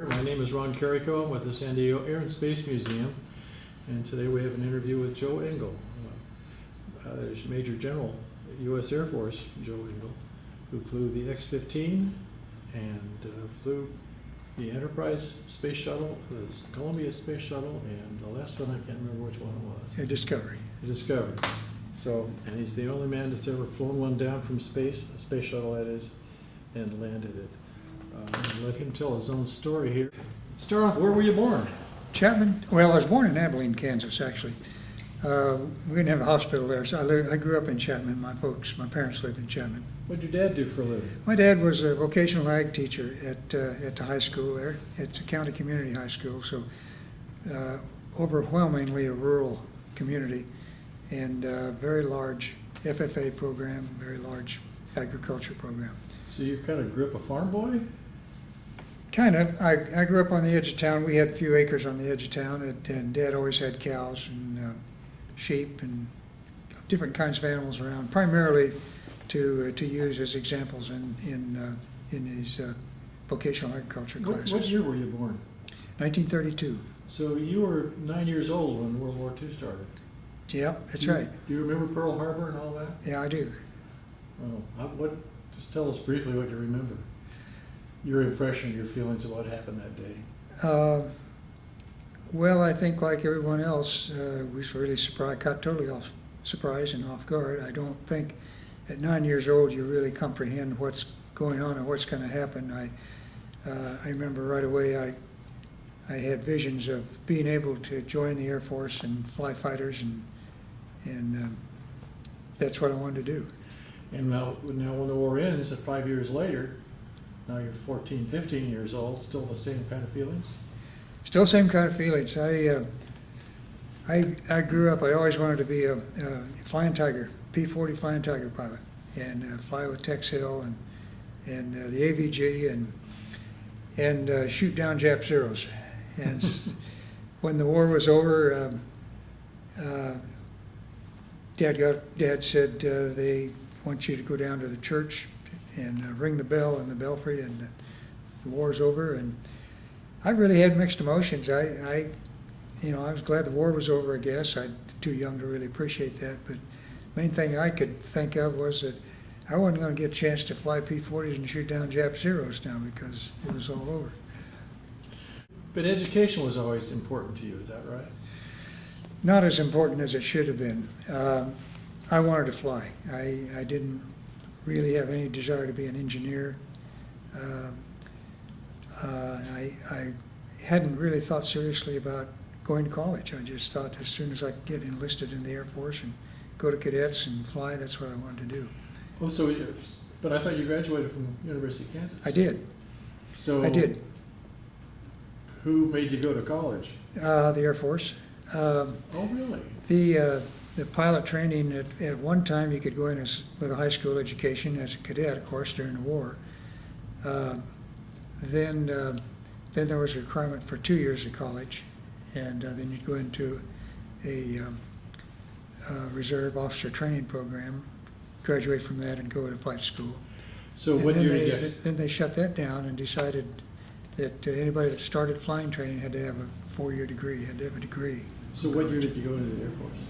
My name is Ron Carrico. I'm with the San Diego Air and Space Museum, and today we have an interview with Joe Engle. There's Major General, U.S. Air Force, Joe Engle, who flew the X-15 and flew the Enterprise Space Shuttle, the Columbia Space Shuttle, and the last one, I can't remember which one it was. Discovery. Discovery. So, and he's the only man that's ever flown one down from space, a space shuttle that is, and landed it. Let him tell his own story here. Start off, where were you born? Chapman. Well, I was born in Abilene, Kansas, actually. We didn't have a hospital there, so I grew up in Chapman. My parents lived in Chapman. What did your dad do for a living? My dad was a vocational ag teacher at the high school there. It's a county community high school, so overwhelmingly a rural community, and very large FFA program, very large agriculture program. So you kind of grew up a farm boy? Kind of. I grew up on the edge of town. We had a few acres on the edge of town, and Dad always had cows and sheep and different kinds of animals around, primarily to use as examples in his vocational agriculture classes. What year were you born? 1932. So you were 9 years old when World War II started. Yeah, that's right. Do you remember Pearl Harbor and all that? Yeah, I do. Oh, just tell us briefly what you remember. Your impression, your feelings of what happened that day. Well, I think like everyone else, was really surprised, caught totally off surprised and off guard. I don't think at 9 years old you really comprehend what's going on and what's going to happen. I remember right away I had visions of being able to join the Air Force and fly fighters, and that's what I wanted to do. And now when the war ends, 5 years later, now you're 14, 15 years old, still the same kind of feelings? Still same kind of feelings. I grew up, I always wanted to be a Flying Tiger, P-40 Flying Tiger pilot, and fly with Tex Hill and the AVG and shoot down Jap Zeros. And when the war was over, Dad said they want you to go down to the church and ring the bell in the belfry, and the war's over. And I really had mixed emotions. I was glad the war was over, I guess. I'm too young to really appreciate that, but the main thing I could think of was that I wasn't going to get a chance to fly P-40s and shoot down Jap Zeros now because it was all over. But education was always important to you, is that right? Not as important as it should have been. I wanted to fly. I didn't really have any desire to be an engineer. I hadn't really thought seriously about going to college. I just thought as soon as I could get enlisted in the Air Force and go to cadets and fly, that's what I wanted to do. Oh, but I thought you graduated from University of Kansas. I did. So I did. Who made you go to college? The Air Force. Oh, really? The pilot training, at one time you could go in with a high school education as a cadet, of course, during the war. Then there was a requirement for 2 years of college, and then you'd go into a reserve officer training program, graduate from that, and go to flight school. So and what then year did you Then they shut that down and decided that anybody that started flying training had to have a 4-year degree, had to have a degree. So what year did you go into the Air Force?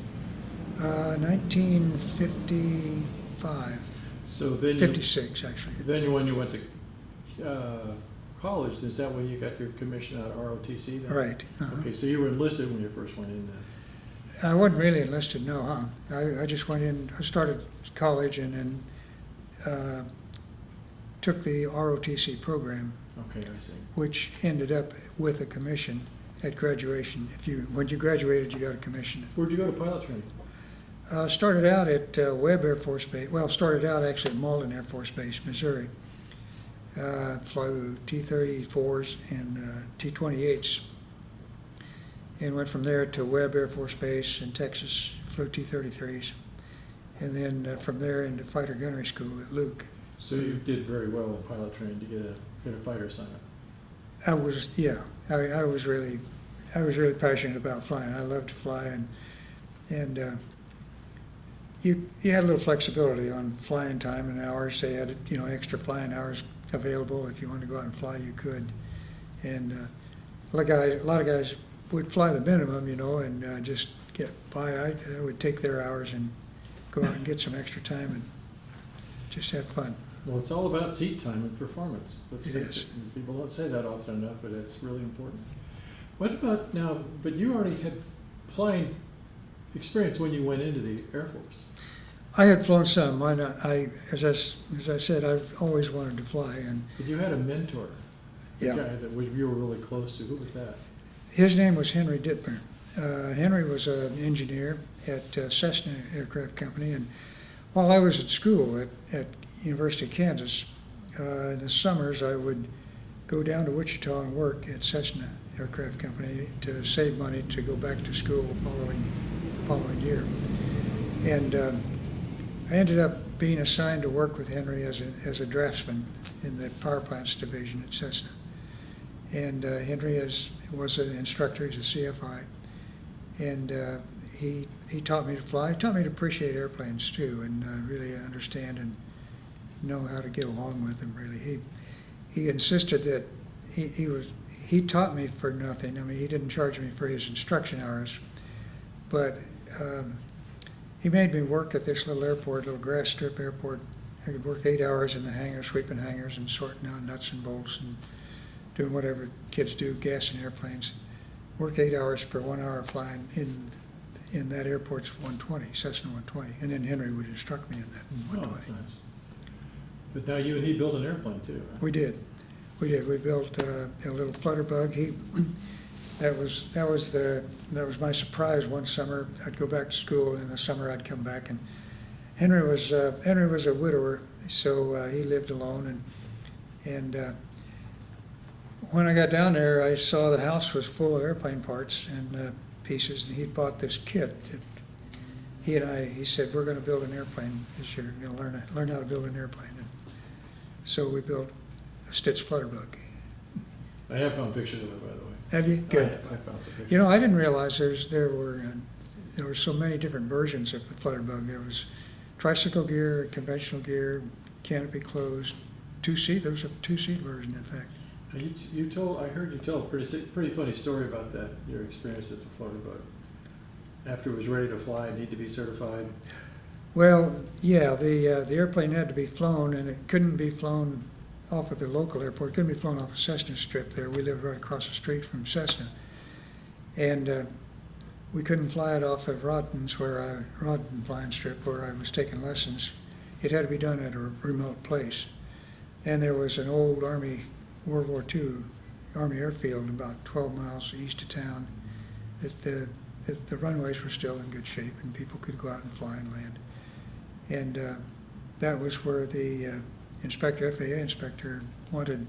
1955. So then 56, actually. Then when you went to college, is that when you got your commission out of ROTC then? Right. Uh-huh. Okay, so you were enlisted when you first went in then? I wasn't really enlisted, no, I just went in, I started college and then took the ROTC program. Okay, I see. Which ended up with a commission at graduation. When you graduated, you got a commission. Where'd you go to pilot training? Started out at Webb Air Force Base. Well, started out actually at Malden Air Force Base, Missouri. Flew T-34s and T-28s, and went from there to Webb Air Force Base in Texas. Flew T-33s, and then from there into fighter gunnery school at Luke. So you did very well in pilot training to get a fighter assignment. I was really passionate about flying. I loved to fly, and you had a little flexibility on flying time and hours. They had extra flying hours available. If you wanted to go out and fly, you could. And a lot of guys would fly the minimum, and just get by. I would take their hours and go out and get some extra time and just have fun. Well, it's all about seat time and performance. It is. People don't say that often enough, but it's really important. What about now, but you already had flying experience when you went into the Air Force. I had flown some. As I said, I've always wanted to fly, and But you had a mentor, a yeah, guy that you were really close to. Who was that? his name was Henry Dittmer. Henry was an engineer at Cessna Aircraft Company, and while I was at school at University of Kansas, in the summers I would go down to Wichita and work at Cessna Aircraft Company to save money to go back to school the following year. And I ended up being assigned to work with Henry as a draftsman in the power plants division at Cessna. And Henry was an instructor, he's a CFI, and he taught me to fly. He taught me to appreciate airplanes too, and really understand and know how to get along with them. Really, he insisted that he taught me for nothing. I mean, he didn't charge me for his instruction hours, but he made me work at this little airport, little grass strip airport. I could work 8 hours in the hangar, sweeping hangars and sorting out nuts and bolts and doing whatever kids do, gassing airplanes. Work 8 hours for 1 hour flying in that airport's 120, Cessna 120, and then Henry would instruct me in that 120. Oh, that's nice. But now you and he built an airplane too, right? We did. We built a little Flutterbug. That was my surprise one summer. I'd go back to school, and in the summer I'd come back, and Henry was a widower, so he lived alone, and when I got down there, I saw the house was full of airplane parts and pieces, and he'd bought this kit. He said, "We're going to build an airplane this year. We're going to learn how to build an airplane." And so we built a Stitz Flutterbug. I have found pictures of it, by the way. Have you? Good. I found some pictures. I didn't realize there were so many different versions of the Flutterbug. There was tricycle gear, conventional gear, canopy closed, two-seat. There was a two-seat version, in fact. I heard you tell a pretty funny story about that, your experience at the Flutterbug. After it was ready to fly, it needed to be certified. Well, yeah, the airplane had to be flown, and it couldn't be flown off of the local airport. It couldn't be flown off of Cessna Strip there. We lived right across the street from Cessna. And we couldn't fly it off of Rodden Flying Strip, where I was taking lessons. It had to be done at a remote place. And there was an old Army World War II Army airfield about 12 miles east of town that the runways were still in good shape and people could go out and fly and land. And that was where the FAA inspector wanted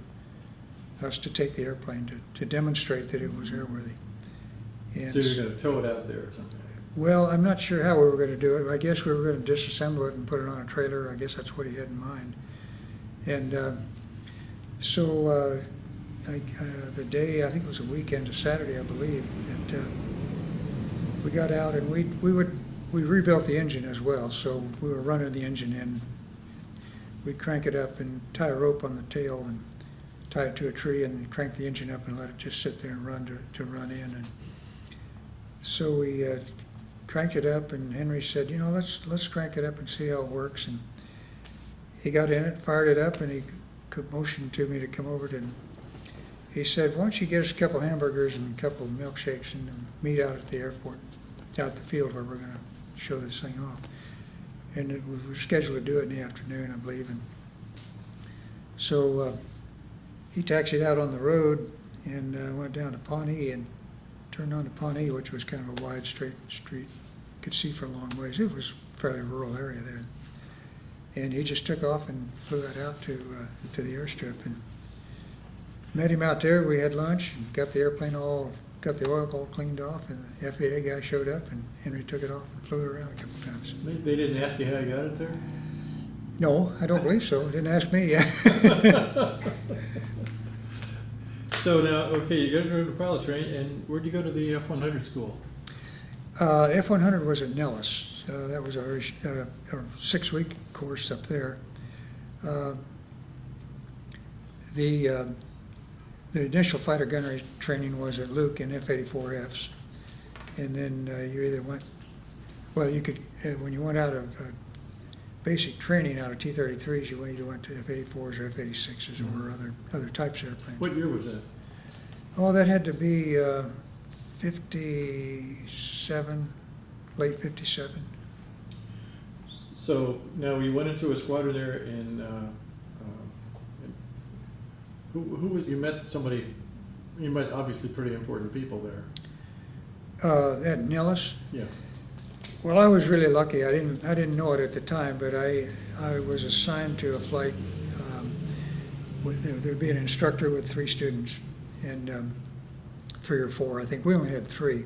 us to take the airplane to demonstrate that it was airworthy. And So you're going to tow it out there or something? well, I'm not sure how we were going to do it. I guess we were going to disassemble it and put it on a trailer. I guess that's what he had in mind. And so the day, I think it was a weekend, a Saturday, I believe, that we got out and we rebuilt the engine as well. So we were running the engine in. We'd crank it up and tie a rope on the tail and tie it to a tree and crank the engine up and let it just sit there and run to run in. And so we cranked it up, and Henry said, let's crank it up and see how it works. And he got in it, fired it up, and he motioned to me to come over to. He said, "Why don't you get us a couple hamburgers and a couple of milkshakes and meet out at the airport, out at the field where we're going to show this thing off." And we were scheduled to do it in the afternoon, I believe. And so he taxied out on the road and went down to Pawnee and turned on to Pawnee, which was kind of a wide, straight street. Could see for a long ways. It was a fairly rural area there. And he just took off and flew that out to the airstrip and met him out there. We had lunch and got the oil all cleaned off, and the FAA guy showed up, and Henry took it off and flew it around a couple times. They didn't ask you how you got it there? No, I don't believe so. Didn't ask me. So now, okay, you go to the pilot train, and where'd you go to the F-100 school? F-100 was at Nellis. That was our 6-week course up there. The the initial fighter gunnery training was at Luke in F-84Fs. And then you either went, well, you could, when you went out of basic training out of T-33s, you either went to F-84s or F-86s or other types of airplanes. What year was that? Oh, that had to be 57, late 57. So now you went into a squadron there in, who was, you met somebody, you met obviously pretty important people there. At Nellis. Yeah. Well, I was really lucky. I didn't know it at the time, but I was assigned to a flight. There'd be an instructor with 3 students, and 3 or 4. I think we only had 3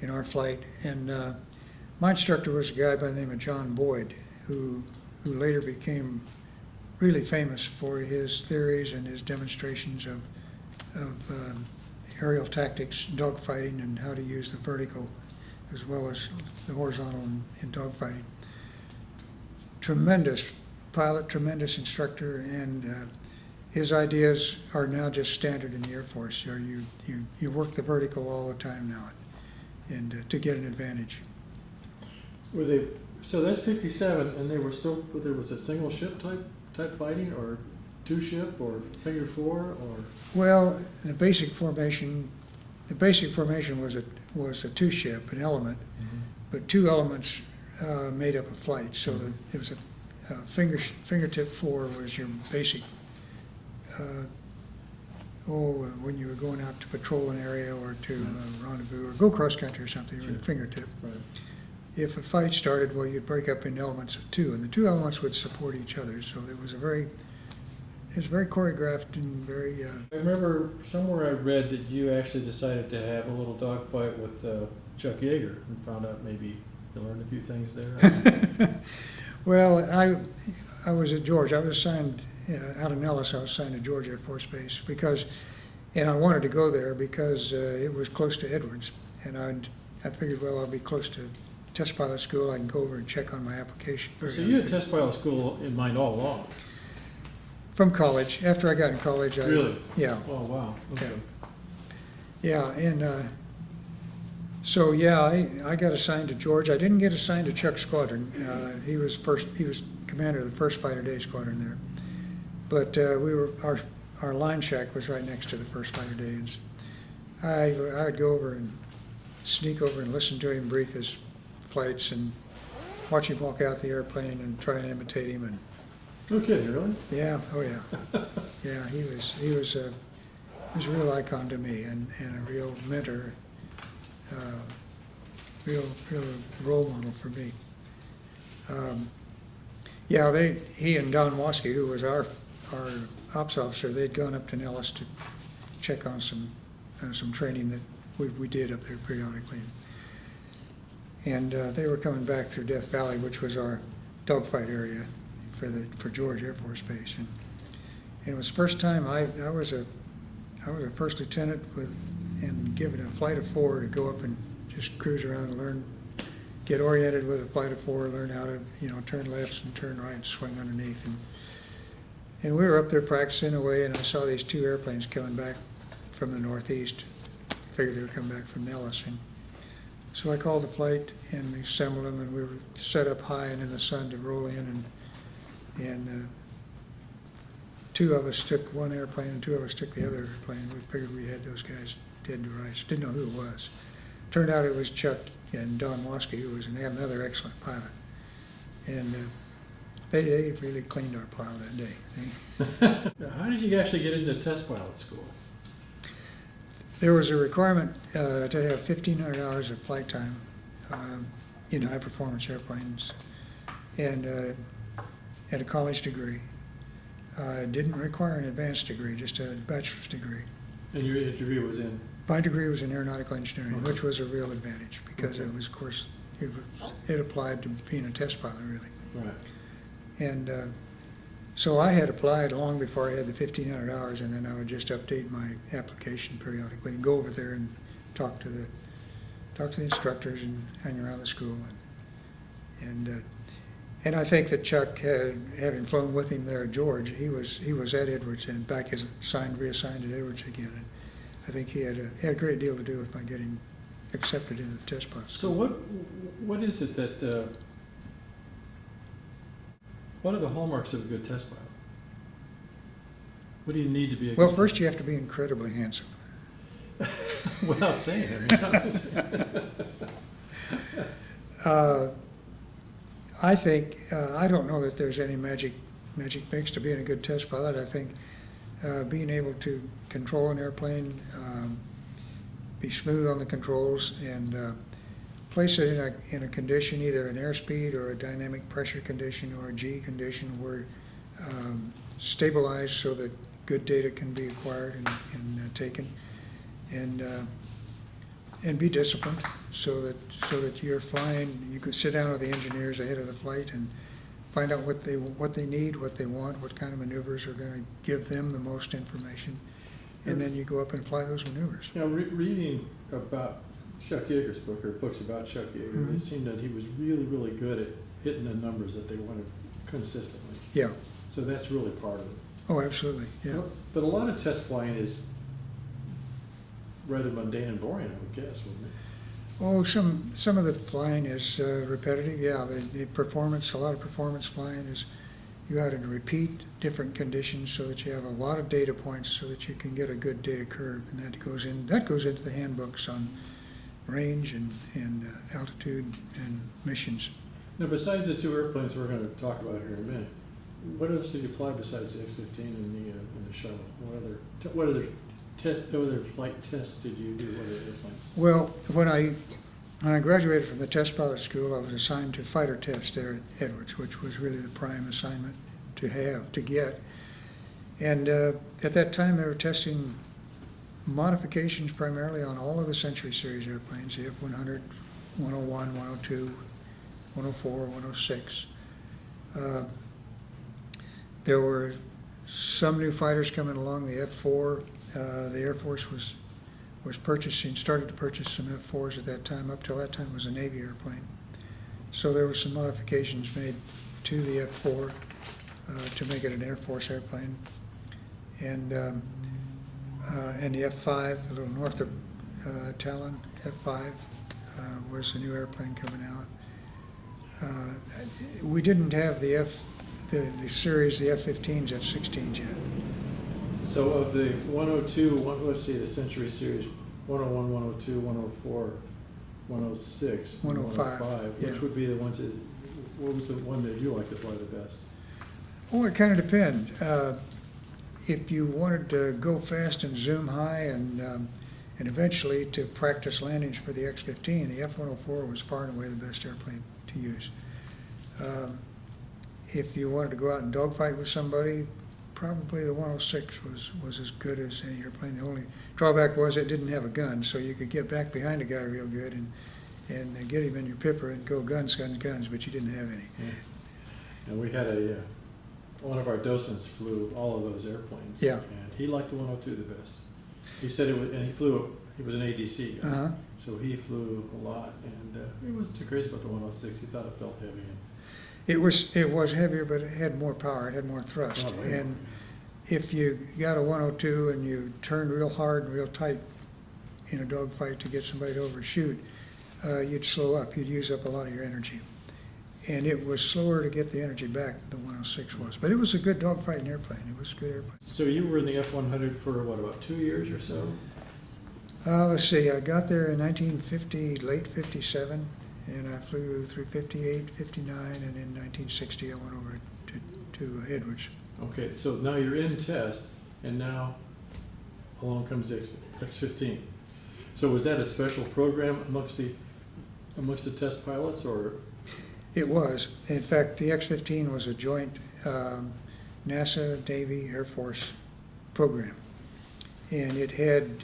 in our flight. And my instructor was a guy by the name of John Boyd, who later became really famous for his theories and his demonstrations of aerial tactics, dogfighting, and how to use the vertical as well as the horizontal in dogfighting. Tremendous pilot, tremendous instructor, and his ideas are now just standard in the Air Force. You work the vertical all the time now, and to get an advantage. Were they, so that's 57, and they were still, there was a single ship type fighting, or 2 ship, or figure 4, or? Well, the basic formation was a 2 ship, an element, but 2 elements made up a flight. So it was a fingertip 4 was your basic. When you were going out to patrol an area or to rendezvous or go cross country or something, you were in a fingertip. Right. If a fight started, well, you'd break up in elements of 2, and the 2 elements would support each other. So it was very choreographed and very. I remember somewhere I read that you actually decided to have a little dogfight with Chuck Yeager, and found out maybe you learned a few things there. Well, I was at George. I was assigned out of Nellis. I was assigned to George Air Force Base and I wanted to go there because it was close to Edwards, and I figured, well, I'll be close to test pilot school. I can go over and check on my application. So you had test pilot school in mind all along? From college. After I got in college, Really? Yeah. Oh, wow. Okay. Yeah, and I got assigned to George. I didn't get assigned to Chuck's squadron. He was commander of the first Fighter Day squadron there. But our line shack was right next to the first Fighter Day, and I'd go over and sneak over and listen to him brief his flights and watch him walk out the airplane and try and imitate him. And No kidding, really? yeah, oh yeah, yeah. He was a real icon to me, and a real mentor, real role model for me. He and Don Waskey, who was our ops officer, they'd gone up to Nellis to check on some training that we did up there periodically. And they were coming back through Death Valley, which was our dogfight area for George Air Force Base. And it was the first time I was a first lieutenant and given a flight of 4 to go up and just cruise around and learn, get oriented with a flight of 4, learn how to turn lefts and turn right and swing underneath. And we were up there practicing away, and I saw these 2 airplanes coming back from the northeast. Figured they were coming back from Nellis. And so I called the flight and we assembled them, and we were set up high and in the sun to roll in. And 2 of us took one airplane and 2 of us took the other airplane. We figured we had those guys dead to rights. Didn't know who it was. Turned out it was Chuck and Don Waskey, who was another excellent pilot. And they really cleaned our pile that day. How did you actually get into test pilot school? There was a requirement to have 1,500 hours of flight time in high-performance airplanes, and had a college degree. It didn't require an advanced degree, just a bachelor's degree. And your degree was in? My degree was in aeronautical engineering, Okay. which was a real advantage because it was, of course, it applied to being a test pilot, really. Right. And so I had applied long before I had the 1,500 hours, and then I would just update my application periodically and go over there and talk to the instructors and hang around the school. And I think that Chuck, having flown with him there at George, he was at Edwards and back reassigned at Edwards again. And I think he had a great deal to do with my getting accepted into the test pilot So school. what is it that, what are the hallmarks of a good test pilot? What do you need to be a good Well, first you have to be incredibly handsome. without saying it? I think, I don't know that there's any magic mix to being a good test pilot. I think being able to control an airplane, be smooth on the controls, and place it in a condition, either an airspeed or a dynamic pressure condition or a G condition, where stabilized so that good data can be acquired and taken, and be disciplined so that you're flying. You could sit down with the engineers ahead of the flight and find out what they need, what they want, what kind of maneuvers are going to give them the most information, and then you go up and fly those maneuvers. Now, reading about Chuck Yeager's book, or books about Chuck Yeager, Mhm. it seemed that he was really, really good at hitting the numbers that they wanted consistently. Yeah. So that's really part of it. Oh, absolutely. Yeah. But a lot of test flying is rather mundane and boring, I would guess, wouldn't it? Oh, some of the flying is repetitive. Yeah, the performance, a lot of performance flying is you got to repeat different conditions so that you have a lot of data points so that you can get a good data curve, and that goes into the handbooks on range and altitude and missions. Now, besides the two airplanes we're going to talk about here in a minute, what else did you fly besides the X-15 and the shuttle? What other flight tests did you do? What other airplanes? Well, when I graduated from the test pilot school, I was assigned to fighter test there at Edwards, which was really the prime assignment to get. And at that time, they were testing modifications primarily on all of the Century Series airplanes, the F-100, 101, 102, 104, 106. There were some new fighters coming along, the F-4. The Air Force was started to purchase some F-4s at that time. Up till that time, it was a Navy airplane. So there were some modifications made to the F-4 to make it an Air Force airplane. And the F-5, a little north of Talon, F-5 was a new airplane coming out. We didn't have the series, the F-15s, F-16s yet. So of the 102, let's see, the Century Series, 101, 102, 104, 106, 105, which yeah. would be the ones that, what was the one that you like to fly the best? Oh, it kind of depends. If you wanted to go fast and zoom high and eventually to practice landings for the X-15, the F-104 was far and away the best airplane to use. If you wanted to go out and dogfight with somebody, probably the 106 was as good as any airplane. The only drawback was it didn't have a gun, so you could get back behind a guy real good and get him in your pipper and go guns, but you didn't have any. Yeah. And we had one of our docents flew all of those airplanes. Yeah. And he liked the 102 the best. He said it was, and he was an ADC guy. Uh-huh. So he flew a lot, and he wasn't too crazy about the 106. He thought it felt heavy. It was heavier, but it had more power. It had more thrust. Oh, yeah. And if you got a 102 and you turned real hard and real tight in a dogfight to get somebody to overshoot, you'd slow up. You'd use up a lot of your energy. And it was slower to get the energy back than the 106 was. But it was a good dogfighting airplane. It was a good airplane. So you were in the F-100 for, what, about 2 years or so? Let's see. I got there in 1950, late 57, and I flew through 58, 59, and in 1960 I went over to Edwards. Okay, so now you're in test, and now along comes the X-15. So was that a special program amongst the test pilots, or? It was. In fact, the X-15 was a joint NASA, Navy, Air Force program. And it had,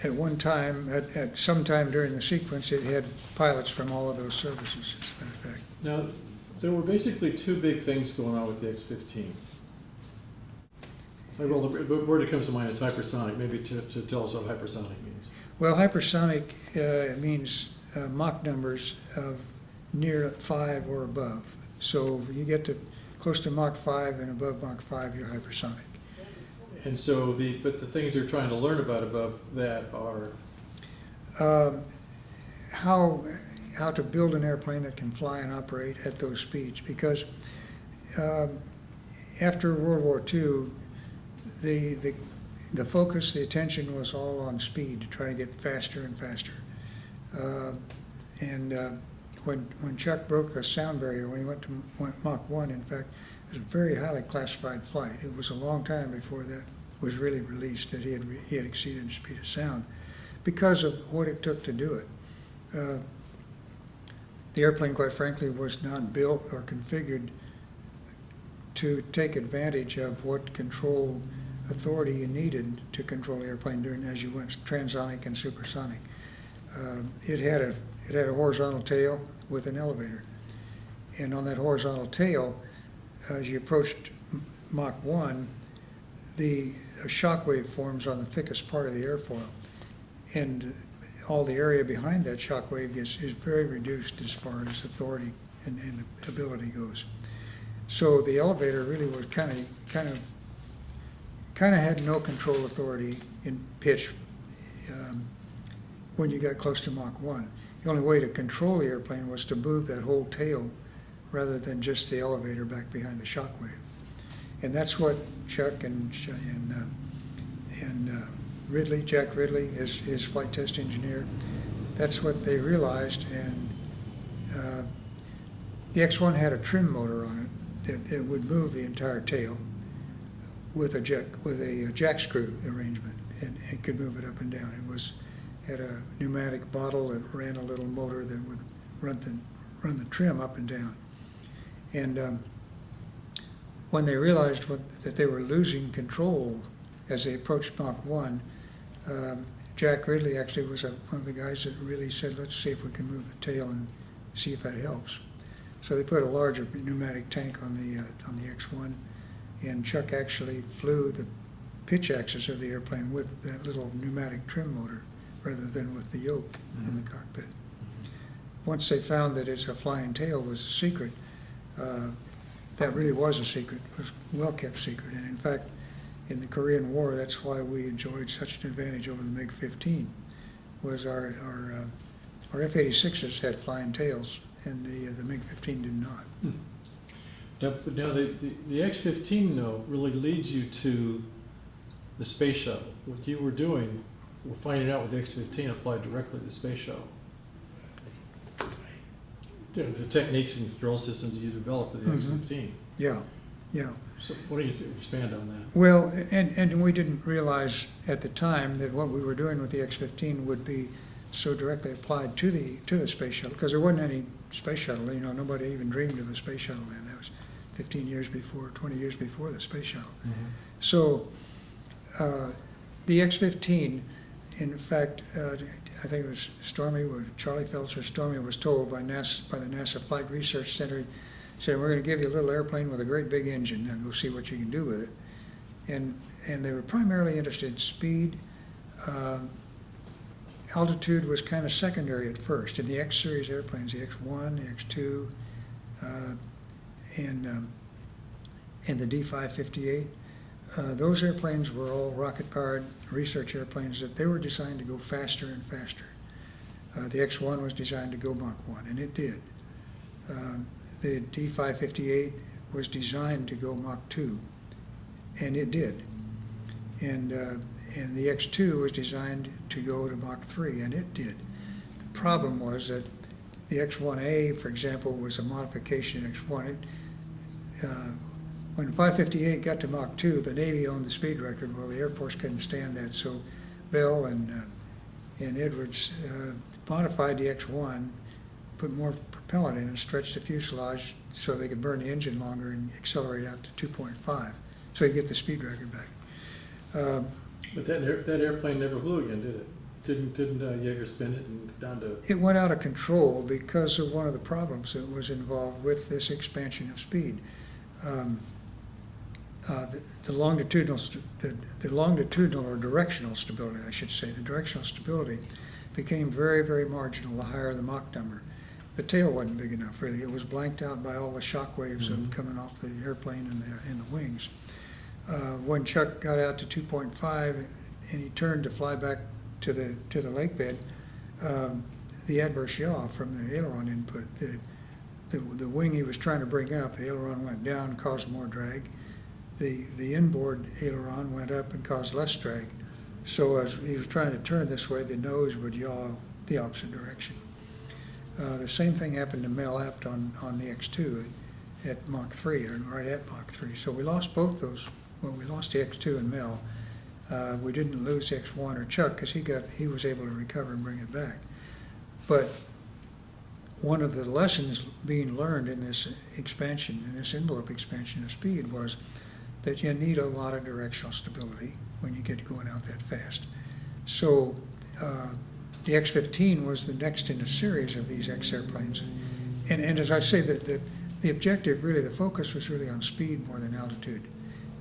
at one time, at some time during the sequence, it had pilots from all of those services, as a matter of fact. Now, there were basically two big things going on with the X-15. Well, the word that comes to mind is hypersonic. Maybe to tell us what hypersonic means. Well, hypersonic means Mach numbers of near 5 or above. So you get to close to Mach 5 and above Mach 5, you're hypersonic. And so but the things you're trying to learn about above that are, How to build an airplane that can fly and operate at those speeds, because after World War II, the focus, the attention was all on speed, to try to get faster and faster. When Chuck broke the sound barrier, when he went Mach 1, in fact, it was a very highly classified flight. It was a long time before that was really released, that he had exceeded the speed of sound, because of what it took to do it. The airplane, quite frankly, was not built or configured to take advantage of what control authority you needed to control the airplane as you went transonic and supersonic. It had a horizontal tail with an elevator, and on that horizontal tail, as you approached Mach 1, the shock wave forms on the thickest part of the airfoil, and all the area behind that shock wave is very reduced as far as authority and ability goes. So the elevator really was kind of had no control authority in pitch when you got close to Mach 1. The only way to control the airplane was to move that whole tail rather than just the elevator back behind the shock wave. And that's what Chuck and Ridley, Jack Ridley, his flight test engineer, that's what they realized. And the X-1 had a trim motor on it that it would move the entire tail with a jack screw arrangement, and it could move it up and down. It had a pneumatic bottle that ran a little motor that would run the trim up and down. And when they realized that they were losing control as they approached Mach 1, Jack Ridley actually was one of the guys that really said, let's see if we can move the tail and see if that helps. So they put a larger pneumatic tank on the X-1, and Chuck actually flew the pitch axis of the airplane with that little pneumatic trim motor rather than with the yoke in the cockpit. Once they found that it's a flying tail was a secret, that really was a secret. It was a well-kept secret. And in fact, in the Korean War, that's why we enjoyed such an advantage over the MiG-15, was our F-86s had flying tails, and the MiG-15 did not. Now the X-15, though, really leads you to the Space Shuttle. What you were doing, we're finding out with the X-15 applied directly to the Space Shuttle. The techniques and control systems you developed with the X-15. Yeah. So what do you expand on that? Well, and we didn't realize at the time that what we were doing with the X-15 would be so directly applied to the Space Shuttle, because there wasn't any Space Shuttle. Nobody even dreamed of a Space Shuttle then. That was 20 years before the Space Shuttle. So the X-15, in fact, I think it was Stormy, or Charlie Phelps or Stormy was told by the NASA Flight Research Center, said, we're going to give you a little airplane with a great big engine. Now go see what you can do with it. And they were primarily interested in speed. Altitude was kind of secondary at first. In the X-series airplanes, the X-1, the X-2, and the D-558, those airplanes were all rocket-powered research airplanes that they were designed to go faster and faster. The X-1 was designed to go Mach 1, and it did. The D-558 was designed to go Mach 2, and it did. And the X-2 was designed to go to Mach 3, and it did. The problem was that the X-1A, for example, was a modification of X-1. When 558 got to Mach 2, the Navy owned the speed record. Well, the Air Force couldn't stand that, so Bell and Edwards modified the X-1, put more propellant in and stretched the fuselage so they could burn the engine longer and accelerate out to 2.5, so you get the speed record back. But that airplane never flew again, did it? Didn't Yeager spin it and down to? It went out of control because of one of the problems that was involved with this expansion of speed. The longitudinal or directional stability, I should say, the directional stability became very, very marginal the higher the Mach number. the tail wasn't big enough, really. It was blanked out by all the shock waves of coming off the airplane and the wings. When Chuck got out to 2.5 and he turned to fly back to the lake bed, the adverse yaw from the aileron input, the wing he was trying to bring up, the aileron went down, caused more drag. The inboard aileron went up and caused less drag. So as he was trying to turn this way, the nose would yaw the opposite direction. The same thing happened to Mel Apt on the X2 at Mach 3, or right at Mach 3. So we lost both those. Well, we lost the X2 and Mel. We didn't lose the X1 or Chuck because he was able to recover and bring it back. But one of the lessons being learned in this expansion, in this envelope expansion of speed, was that you need a lot of directional stability when you get going out that fast. So the X-15 was the next in a series of these X airplanes. And as I say, the objective, really, the focus was really on speed more than altitude.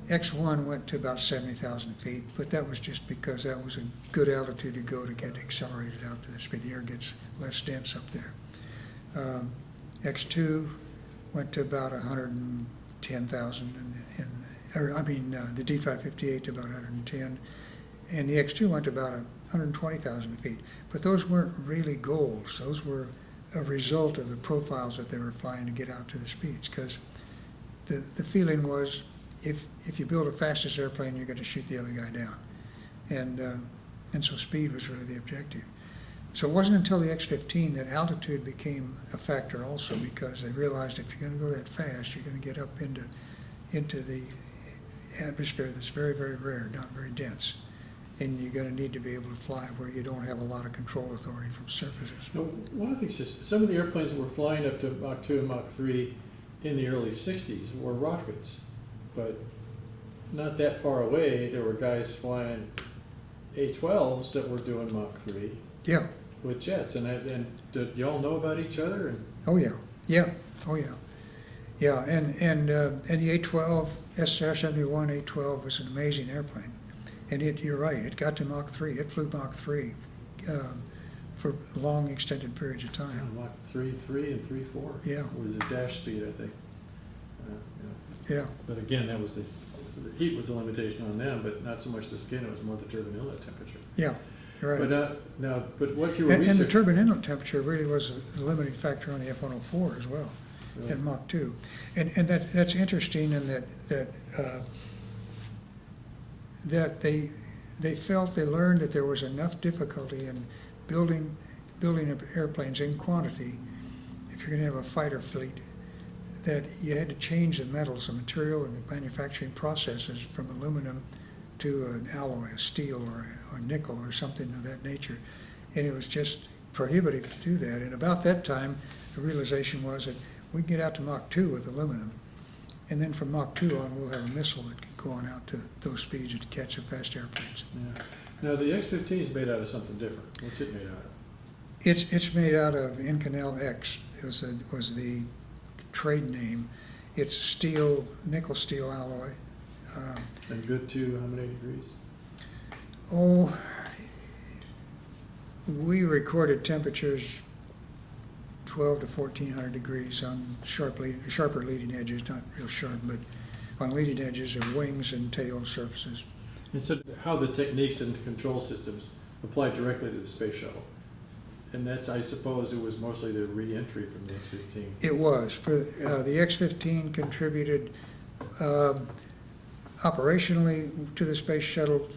X1 went to about 70,000 feet, but that was just because that was a good altitude to go to get accelerated out to the speed. The air gets less dense up there. X2 went to about 110,000, the D558 to about 110, and the X2 went to about 120,000 feet. But those weren't really goals. Those were a result of the profiles that they were flying to get out to the speeds, because the feeling was if you build a fastest airplane, you're going to shoot the other guy down. And so speed was really the objective. So it wasn't until the X-15 that altitude became a factor also, because they realized if you're going to go that fast, you're going to get up into the atmosphere that's very, very rare, not very dense. And you're going to need to be able to fly where you don't have a lot of control authority from surfaces. Now, one of the things is some of the airplanes that were flying up to Mach 2 and Mach 3 in the early 60s were rockets. But not that far away, there were guys flying A-12s that were doing Mach 3 Yeah. with jets. And did y'all know about each other? Oh, yeah. Yeah. Oh, yeah. Yeah, and the A-12, SR-71 A-12 was an amazing airplane. And you're right, it got to Mach 3. It flew Mach 3 for long, extended periods of time. Mach 3.3 and 3.4. Yeah. It was a dash speed, I think. Yeah. But again, that was the heat was the limitation on them, but not so much the skin, it was more the turbine inlet temperature. Yeah, you're right. But what you were and the turbine inlet temperature really was a limiting factor on the F-104 as well, Really? at Mach 2. And that's interesting in that they felt, they learned that there was enough difficulty in building airplanes in quantity, if you're going to have a fighter fleet, that you had to change the metals, the material, and the manufacturing processes from aluminum to an alloy, a steel or nickel or something of that nature. And it was just prohibitive to do that. And about that time, the realization was that we can get out to Mach 2 with aluminum, and then from Mach 2 on, we'll have a missile that can go on out to those speeds and catch the fast airplanes. Yeah. Now, the X-15 is made out of something different. What's it made out of? It's made out of Inconel X. It was the trade name. It's steel, nickel steel alloy. And good to how many degrees? Oh, we recorded temperatures 12 to 1400 degrees on sharper leading edges, not real sharp, but on leading edges of wings and tail surfaces. And so how the techniques and control systems apply directly to the space shuttle. And that's, I suppose, it was mostly the re-entry from the X-15. It was. For the X-15 contributed operationally to the space shuttle.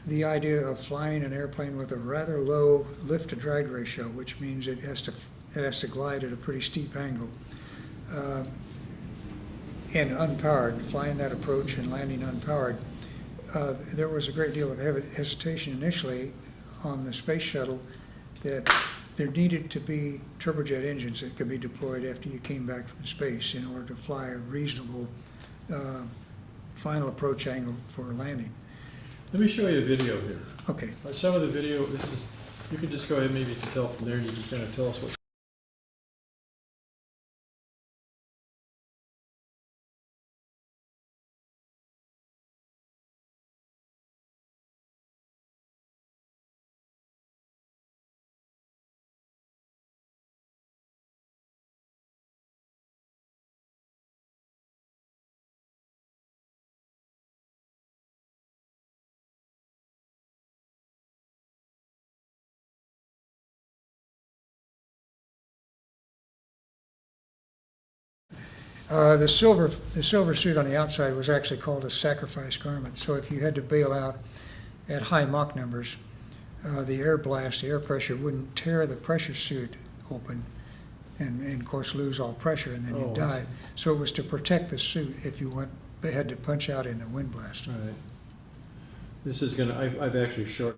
The idea of flying an airplane with a rather low lift-to-drag ratio, which means it has to glide at a pretty steep angle, and unpowered, flying that approach and landing unpowered. There was a great deal of hesitation initially on the space shuttle that there needed to be turbojet engines that could be deployed after you came back from space in order to fly a reasonable final approach angle for landing. Let me show you a video here. Okay. Some of the video, you can just go ahead, maybe you can tell from there, and you can kind of tell us what The silver suit on the outside was actually called a sacrifice garment. So if you had to bail out at high Mach numbers, the air blast, the air pressure wouldn't tear the pressure suit open and of course lose all pressure and then Oh, you I die. see. So it was to protect the suit if you had to punch out in a wind blast. All right. This is gonna, I've actually short.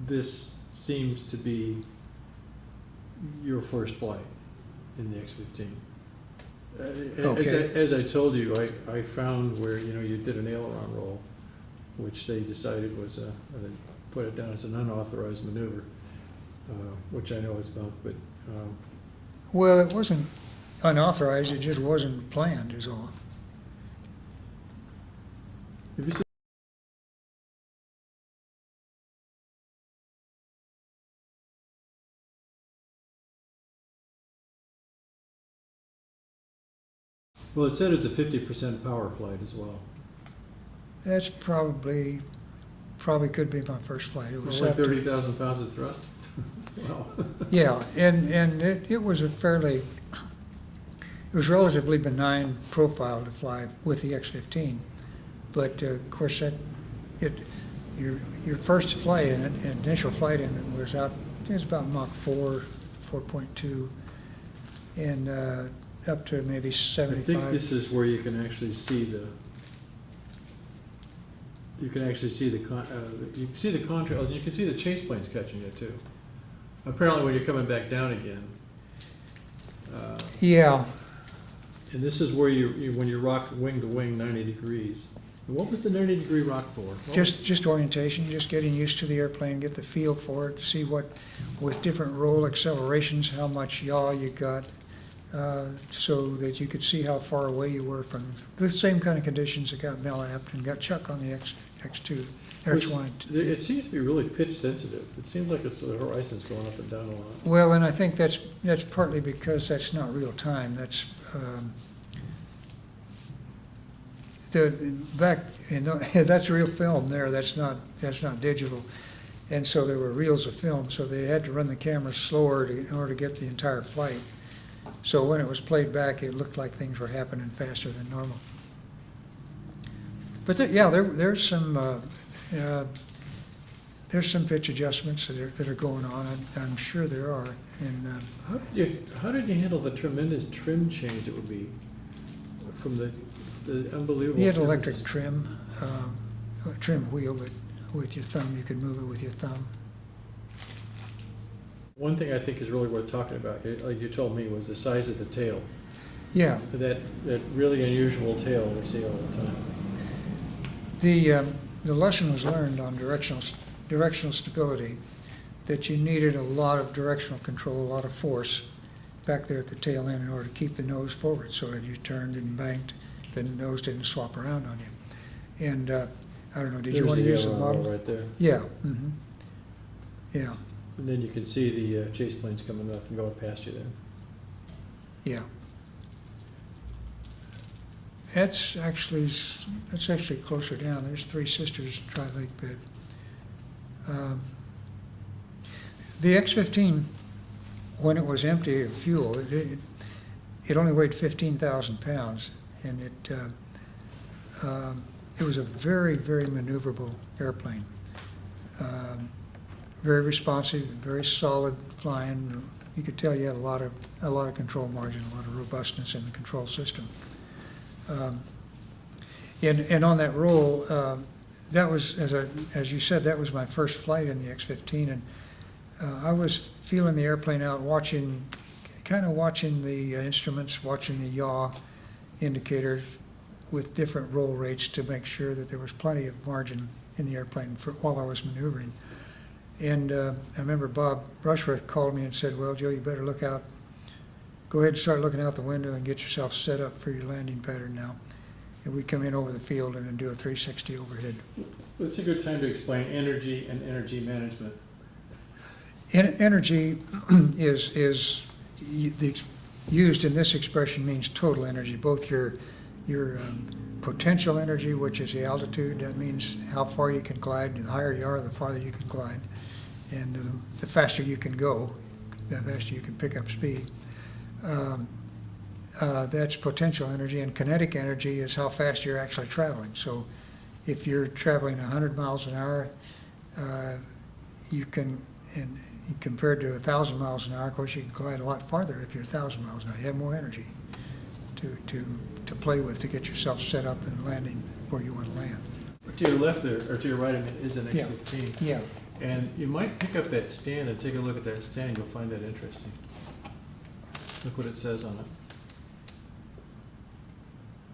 This seems to be your first flight in the X-15. Okay. As I told you, I found where, you did an aileron roll, which they decided was they put it down as an unauthorized maneuver, which I know is bunk, but, Well, it wasn't unauthorized, it just wasn't planned is all. have you seen? Well, it said it's a 50% power flight as well. That's probably could be my first flight. It was Only up to- 30,000 pounds of thrust? Wow. Yeah, and it was it was relatively benign profile to fly with the X-15, but of course your first flight in it, initial flight in it was about Mach 4, 4.2, and up to maybe I 75. think this is where you can actually see the, you can see the contrail, and you can see the chase planes catching it too. Apparently when you're coming back down again. Yeah, And this is where when you rock wing to wing 90 degrees. And what was the 90-degree rock for? What just orientation, just getting used to the airplane, get the feel for it, see what, with different roll accelerations, how much yaw you got, so that you could see how far away you were from the same kind of conditions that got Mel Apt and got Chuck on the X2, X1. It seems to be really pitch sensitive. It seems like the horizon's going up and down a lot. Well, and I think that's partly because that's not real time. That's that's real film there. That's not digital, and so there were reels of film. So they had to run the camera slower in order to get the entire flight. So when it was played back, it looked like things were happening faster than normal. But there's some pitch adjustments that are going on. I'm sure there are. And How did you handle the tremendous trim change that would be from the unbelievable? you had electric trim, a trim wheel that with your thumb you could move it with your thumb. One thing I think is really worth talking about, like you told me, was the size of the tail. Yeah, That really unusual tail we see all the time. the lesson was learned on directional stability, that you needed a lot of directional control, a lot of force back there at the tail end in order to keep the nose forward, so as you turned and banked, the nose didn't swap around on you. And I don't know, did you want to use the model? Right there. Yeah, yeah, And then you can see the chase planes coming up and going past you there. yeah. That's actually closer down. There's Three Sisters Tri-Lake Bed. The X-15, when it was empty of fuel, it only weighed 15,000 pounds, and it was a very, very maneuverable airplane. Very responsive, very solid flying. You could tell you had a lot of control margin, a lot of robustness in the control system. And on that roll, that was, as you said, that was my first flight in the X-15, and I was feeling the airplane out, watching the instruments, watching the yaw indicators with different roll rates to make sure that there was plenty of margin in the airplane while I was maneuvering. And I remember Bob Rushworth called me and said, "Well, Joe, you better look out. Go ahead and start looking out the window and get yourself set up for your landing pattern now." And we'd come in over the field and then do a 360 overhead. It's a good time to explain energy and energy management. Energy is used in this expression means total energy, both your potential energy, which is the altitude. That means how far you can glide. The higher you are, the farther you can glide. And the faster you can go, the faster you can pick up speed. That's potential energy. And kinetic energy is how fast you're actually traveling. So if you're traveling 100 miles an hour, you can, and compared to 1,000 miles an hour, of course, you can glide a lot farther if you're 1,000 miles an hour. You have more energy to play with to get yourself set up and landing where you want to land. To your left there, or to your right, is an Yeah. X-15. Yeah. And you might pick up that stand and take a look at that stand. You'll find that interesting. Look what it says on it.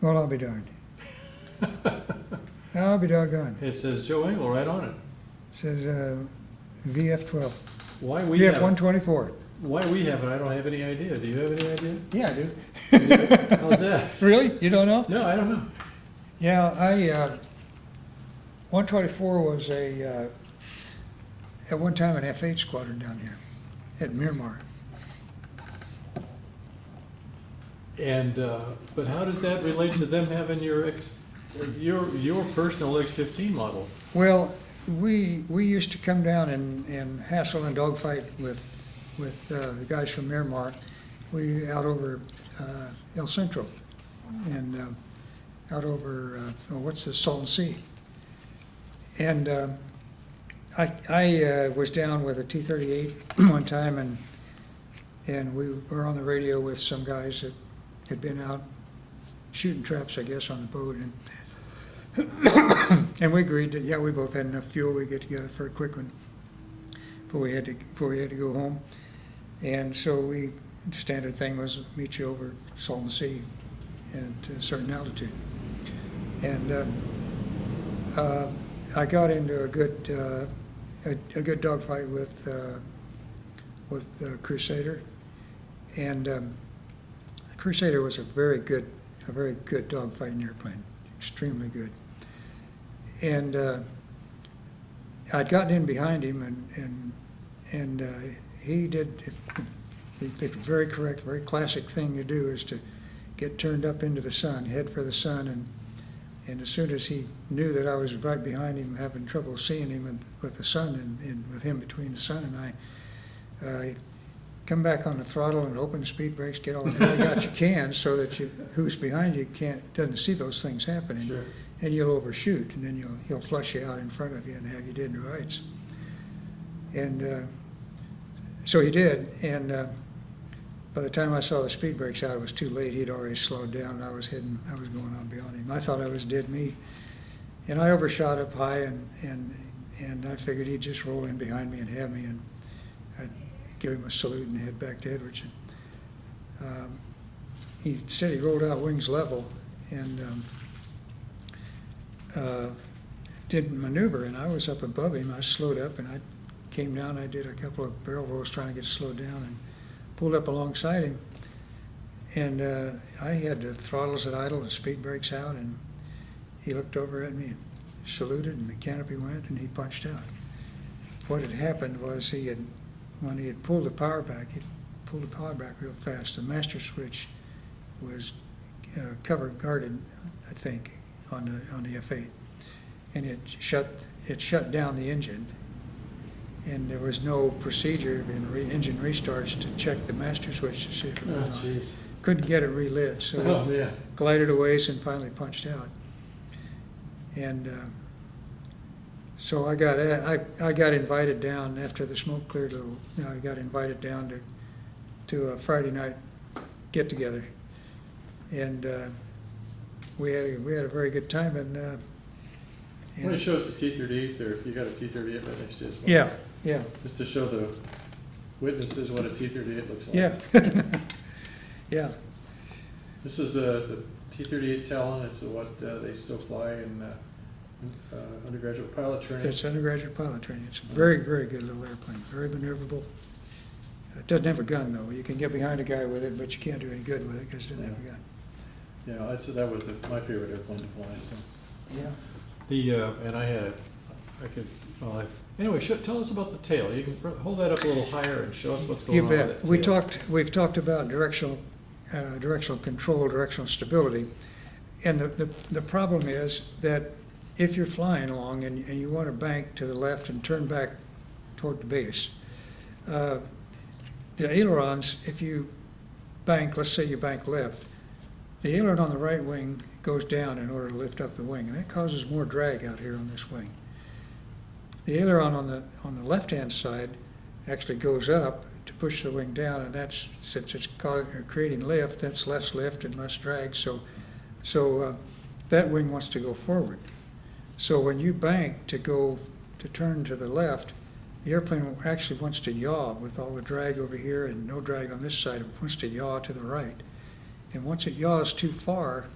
Well, I'll be darned. I'll be doggone. It says Joe Engle right on it. It says VF-12. Why we have it? VF-124. Why we have it, I don't have any idea. Do you have any idea? Yeah, I do. How's that? Really? You don't know? No, I don't know. Yeah, 124 was at one time an F-8 squadron down here at Miramar. And but how does that relate to them having your personal X-15 model? Well, we used to come down and hassle and dogfight with the guys from Miramar. We out over El Centro and out over what's the Salton Sea. And I was down with a T-38 one time, and we were on the radio with some guys that had been out shooting traps, I guess, on the boat, and we agreed that we both had enough fuel. We'd get together for a quick one before we had to go home. And so the standard thing was meet you over Salton Sea at a certain altitude. And I got into a good dogfight with Crusader, and Crusader was a very good dogfighting airplane, extremely good. And I'd gotten in behind him, and he did the very correct, very classic thing to do is to get turned up into the sun, head for the sun, and as soon as he knew that I was right behind him, having trouble seeing him with the sun and with him between the sun and I come back on the throttle and open the speed brakes, get all the drag out you can, so that who's behind you doesn't see those things happening, Sure. And you'll overshoot, and then he'll flush you out in front of you and have you dead to rights. And so he did, and by the time I saw the speed brakes out, it was too late. He'd already slowed down, and I was going on beyond him. I thought I was dead meat, and I overshot up high, and I figured he'd just roll in behind me and have me, and I'd give him a salute and head back to Edwards. He said he rolled out wings level and didn't maneuver, and I was up above him. I slowed up, and I came down. I did a couple of barrel rolls trying to get slowed down, and pulled up alongside him. And I had the throttles at idle and speed brakes out, and he looked over at me and saluted, and the canopy went, and he punched out. What had happened was when he had pulled the power back, real fast. The master switch was guarded, I think, on the F-8, and it shut down the engine, and there was no procedure in engine restarts to check the master switch to see if it was on. Jeez. Couldn't get it relit, so he Yeah. glided a ways and finally punched out. And so I got invited down after the smoke cleared. I got invited down to a Friday night get together, and we had a very good time. And Why don't you show us the T-38 there? You got a T-38 right next to us. yeah, Just to show the witnesses what a T-38 looks like. yeah, yeah. This is the T-38 Talon. It's what they still fly in undergraduate pilot training. It's undergraduate pilot training. It's a very, very good little airplane, very maneuverable. It doesn't have a gun, though. You can get behind a guy with it, but you can't do any good with it because it doesn't have a gun. Yeah, that was my favorite airplane to fly. So. Yeah. Anyway, tell us about the tail. You can hold that up a little higher and show us what's going on. You bet. With that tail. We've talked about directional control, directional stability. And the problem is that if you're flying along and you want to bank to the left and turn back toward the base, the ailerons, if you bank, let's say you bank left, the aileron on the right wing goes down in order to lift up the wing, and that causes more drag out here on this wing. The aileron on the left-hand side actually goes up to push the wing down, and that's, since it's creating lift, that's less lift and less drag, so that wing wants to go forward. So when you bank to turn to the left, the airplane actually wants to yaw with all the drag over here and no drag on this side. It wants to yaw to the right. And once it yaws too far,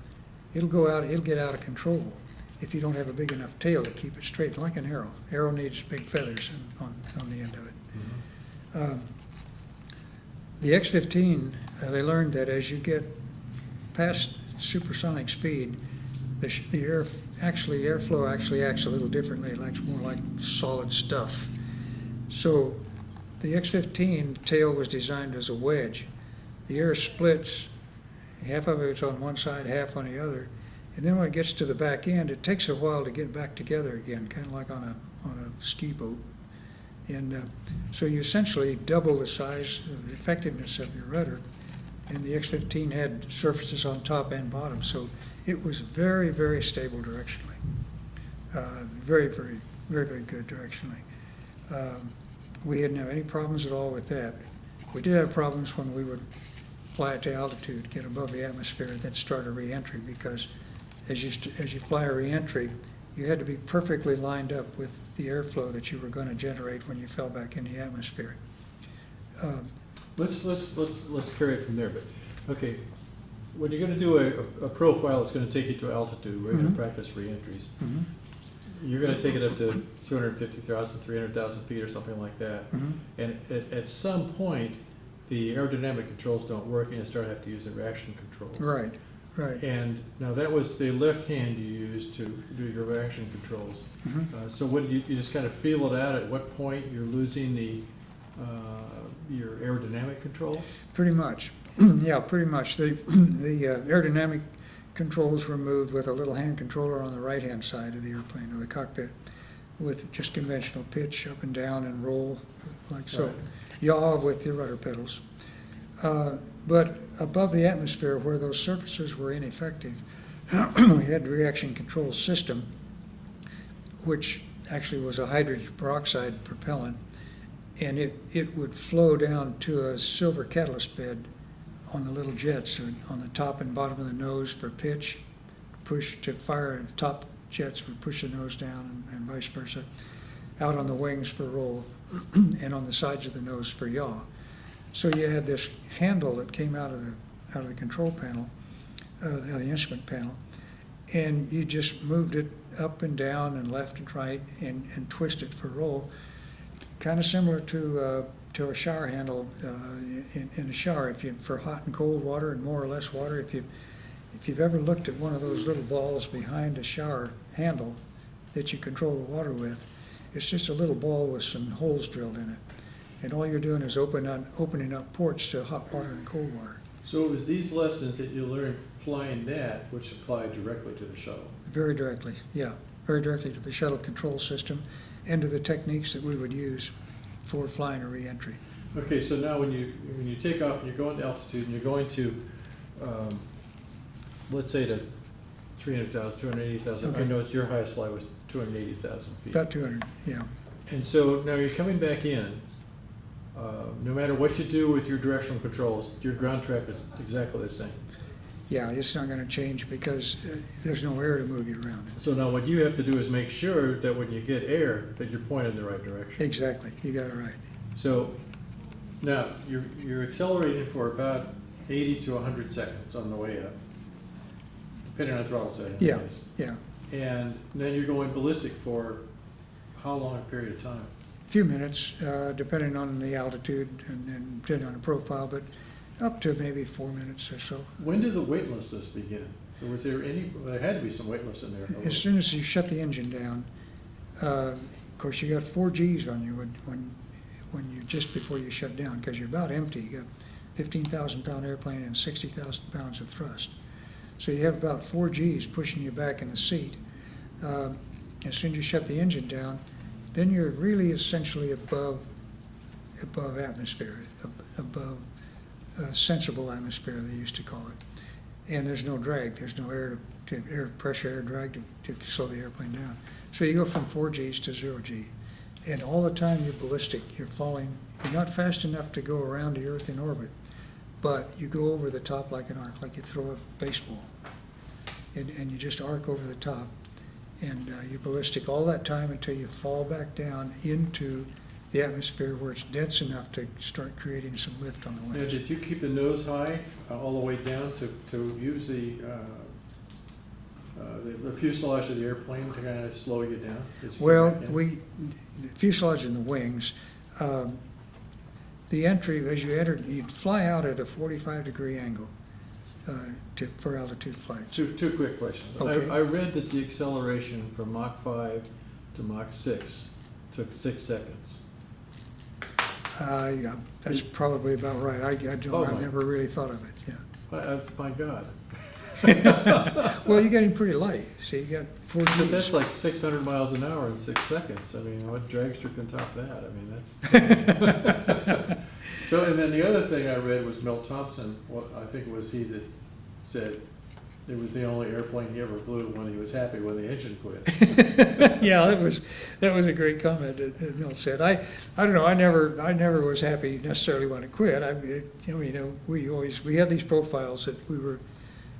it'll get out of control if you don't have a big enough tail to keep it straight, like an arrow. Arrow needs big feathers on the end of it. Mm-hmm. The X-15, they learned that as you get past supersonic speed, the airflow actually acts a little differently. It acts more like solid stuff. So the X-15 tail was designed as a wedge. The air splits, half of it's on one side, half on the other, and then when it gets to the back end, it takes a while to get back together again, kind of like on a ski boat. And so you essentially double the size of the effectiveness of your rudder, and the X-15 had surfaces on top and bottom, so it was very, very stable directionally. Very, very, very, very good directionally. We didn't have any problems at all with that. We did have problems when we would fly it to altitude, get above the atmosphere, and then start a reentry, because as you fly a reentry, you had to be perfectly lined up with the airflow that you were going to generate when you fell back in the atmosphere. Let's carry it from there. But okay, when you're going to do a profile that's going to take you to altitude, we're going to practice reentries. You're going to take it up to 250,000, 300,000 feet or something like that. And at some point, the aerodynamic controls don't work, and you start having to use the reaction controls. Right, right. And now that was the left hand you used to do your reaction controls. So what you just kind of feel it out at what point you're losing your aerodynamic controls? Pretty much. Yeah, pretty much. The aerodynamic controls were moved with a little hand controller on the right-hand side of the airplane, of the cockpit, with just conventional pitch up and down and roll, like so. Right. Yaw with the rudder pedals. But above the atmosphere, where those surfaces were ineffective, we had the reaction control system, which actually was a hydrogen peroxide propellant, and it would flow down to a silver catalyst bed on the little jets, on the top and bottom of the nose for pitch, push to fire. The top jets would push the nose down, and vice versa, out on the wings for roll, and on the sides of the nose for yaw. So you had this handle that came out of the control panel, the instrument panel, and you just moved it up and down and left and right and twist it for roll, kind of similar to a shower handle in a shower. For hot and cold water and more or less water, if you've ever looked at one of those little balls behind a shower handle that you control the water with, it's just a little ball with some holes drilled in it. And all you're doing is opening up ports to hot water and cold water. So it was these lessons that you learned flying that which applied directly to the shuttle? Very directly, yeah. Very directly to the shuttle control system and to the techniques that we would use for flying a reentry. Okay, so now when you take off and you're going to altitude and you're going to, let's say to 300,000, 280,000. Okay. I know your highest flight was 280,000 feet. About 200, yeah. And so now you're coming back in. No matter what you do with your directional controls, your ground track is exactly the same. Yeah, it's not going to change because there's no air to move you around. So now what you have to do is make sure that when you get air, that you're pointed in the right direction. Exactly, you got it right. So now you're accelerating for about 80 to 100 seconds on the way up, depending on throttle setting. Yeah, yeah. And then you're going ballistic for how long a period of time? A few minutes, depending on the altitude and depending on the profile, but up to maybe 4 minutes or so. When did the weightlessness begin? Or was there had to be some weightless in there. As soon as you shut the engine down, of course you got 4 Gs on you when you just before you shut down, because you're about empty. You got 15,000 pound airplane and 60,000 pounds of thrust. So you have about 4 Gs pushing you back in the seat. As soon as you shut the engine down, then you're really essentially above atmosphere, above sensible atmosphere, they used to call it. And there's no drag, there's no air pressure, air drag to slow the airplane down. So you go from 4 Gs to 0 G. And all the time you're ballistic, you're falling, you're not fast enough to go around the Earth in orbit, but you go over the top like an arc, like you throw a baseball. And you just arc over the top. And you're ballistic all that time until you fall back down into the atmosphere where it's dense enough to start creating some lift on the Now, wings. did you keep the nose high all the way down to use the fuselage of the airplane to kind of slow you down? Well, the fuselage and the wings, the entry, as you entered, you'd fly out at a 45-degree angle for altitude flights. Two quick questions. Okay. I read that the acceleration from Mach 5 to Mach 6 took 6 seconds. Yeah, that's probably about right. I've never really thought of it, yeah. That's, my God. Well, you're getting pretty light, so you got 4 Gs. But that's like 600 miles an hour in 6 seconds. I mean, what dragster can top that? I mean, that's... So, and then the other thing I read was Milt Thompson, I think it was he that said it was the only airplane he ever flew when he was happy when the engine quit. Yeah, that was a great comment that Milt said. I don't know. I never was happy necessarily when it quit. We had these profiles that we were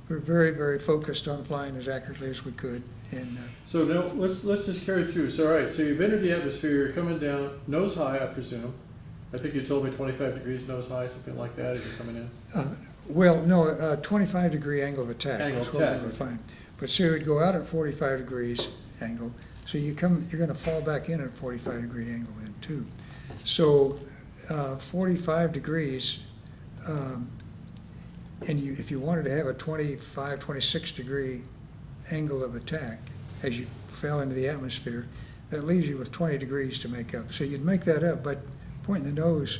very, very focused on flying as accurately as we could. And so now let's just carry through. So all right, so you've entered the atmosphere. You're coming down nose high, I presume. I think you told me 25 degrees nose high, something like that, as you're coming in. well, no, 25-degree angle of attack. Angle is of what attack, we were okay. flying. But so it would go out at 45 degrees angle. So you're going to fall back in at 45-degree angle then too. So 45 degrees, and if you wanted to have a 25, 26-degree angle of attack as you fell into the atmosphere, that leaves you with 20 degrees to make up. So you'd make that up, but pointing the nose,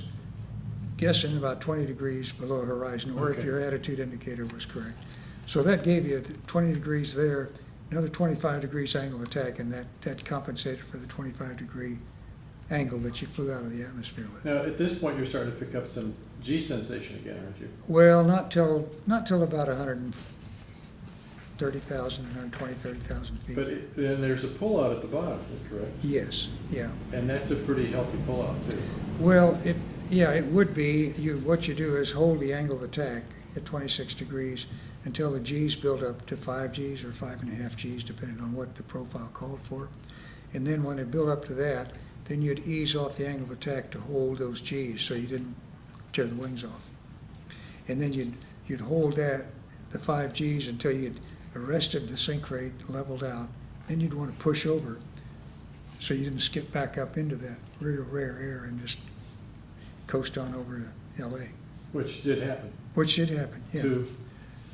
guessing about 20 degrees below horizon, or if Okay. your attitude indicator was correct. So that gave you 20 degrees there, another 25 degrees angle attack, and that compensated for the 25-degree angle that you flew out of the atmosphere with. Now, at this point, you're starting to pick up some G sensation again, aren't you? Well, not till about 130,000, 30,000 feet. But then there's a pullout at the bottom, is that correct? Yes, yeah. And that's a pretty healthy pullout, too. Well, it would be. What you do is hold the angle of attack at 26 degrees until the G's build up to 5 G's or 5.5 G's, depending on what the profile called for. And then when it built up to that, then you'd ease off the angle of attack to hold those G's so you didn't tear the wings off. And then you'd hold the 5 G's until you'd arrested the sink rate, leveled out. Then you'd want to push over so you didn't skip back up into that real rare air and just coast on over to LA. Which did happen. Which did happen, yeah. To,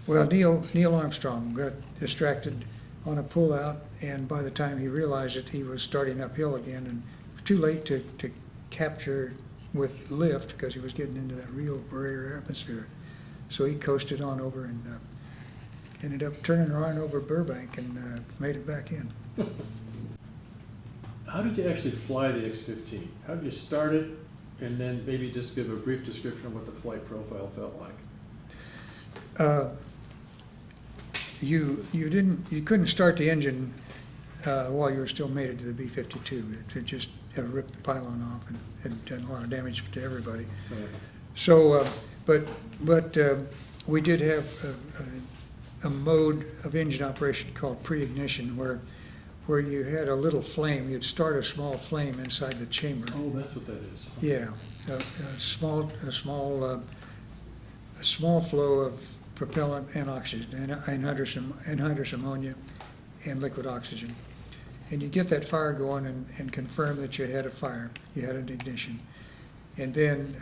Well, Neil Armstrong got distracted on a pullout, and by the time he realized it, he was starting uphill again, and too late to capture with lift because he was getting into that real rare atmosphere. So he coasted on over and ended up turning around over Burbank and made it back in. how did you actually fly the X-15? How did you start it? And then maybe just give a brief description of what the flight profile felt like. You couldn't start the engine while you were still mated to the B-52. It just had ripped the pylon off and had done a lot of damage to everybody. Right. So, but we did have a mode of engine operation called pre-ignition where you had a little flame. You'd start a small flame inside the chamber. Oh, that's what that is. Yeah, a small flow of propellant and oxygen, anhydrous ammonia, and liquid oxygen. And you get that fire going and confirm that you had a fire, you had an ignition. And then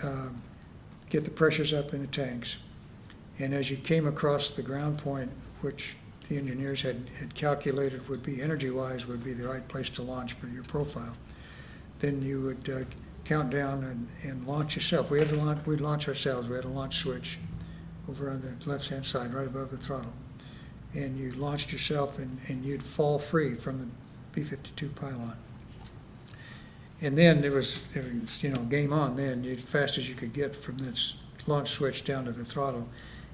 get the pressures up in the tanks. And as you came across the ground point, which the engineers had calculated would be energy-wise would be the right place to launch for your profile, then you would count down and launch yourself. We'd launch ourselves. We had a launch switch over on the left-hand side, right above the throttle. and you launched yourself, and you'd fall free from the B-52 pylon. And then it was, game on then. As fast as you could get from this launch switch down to the throttle,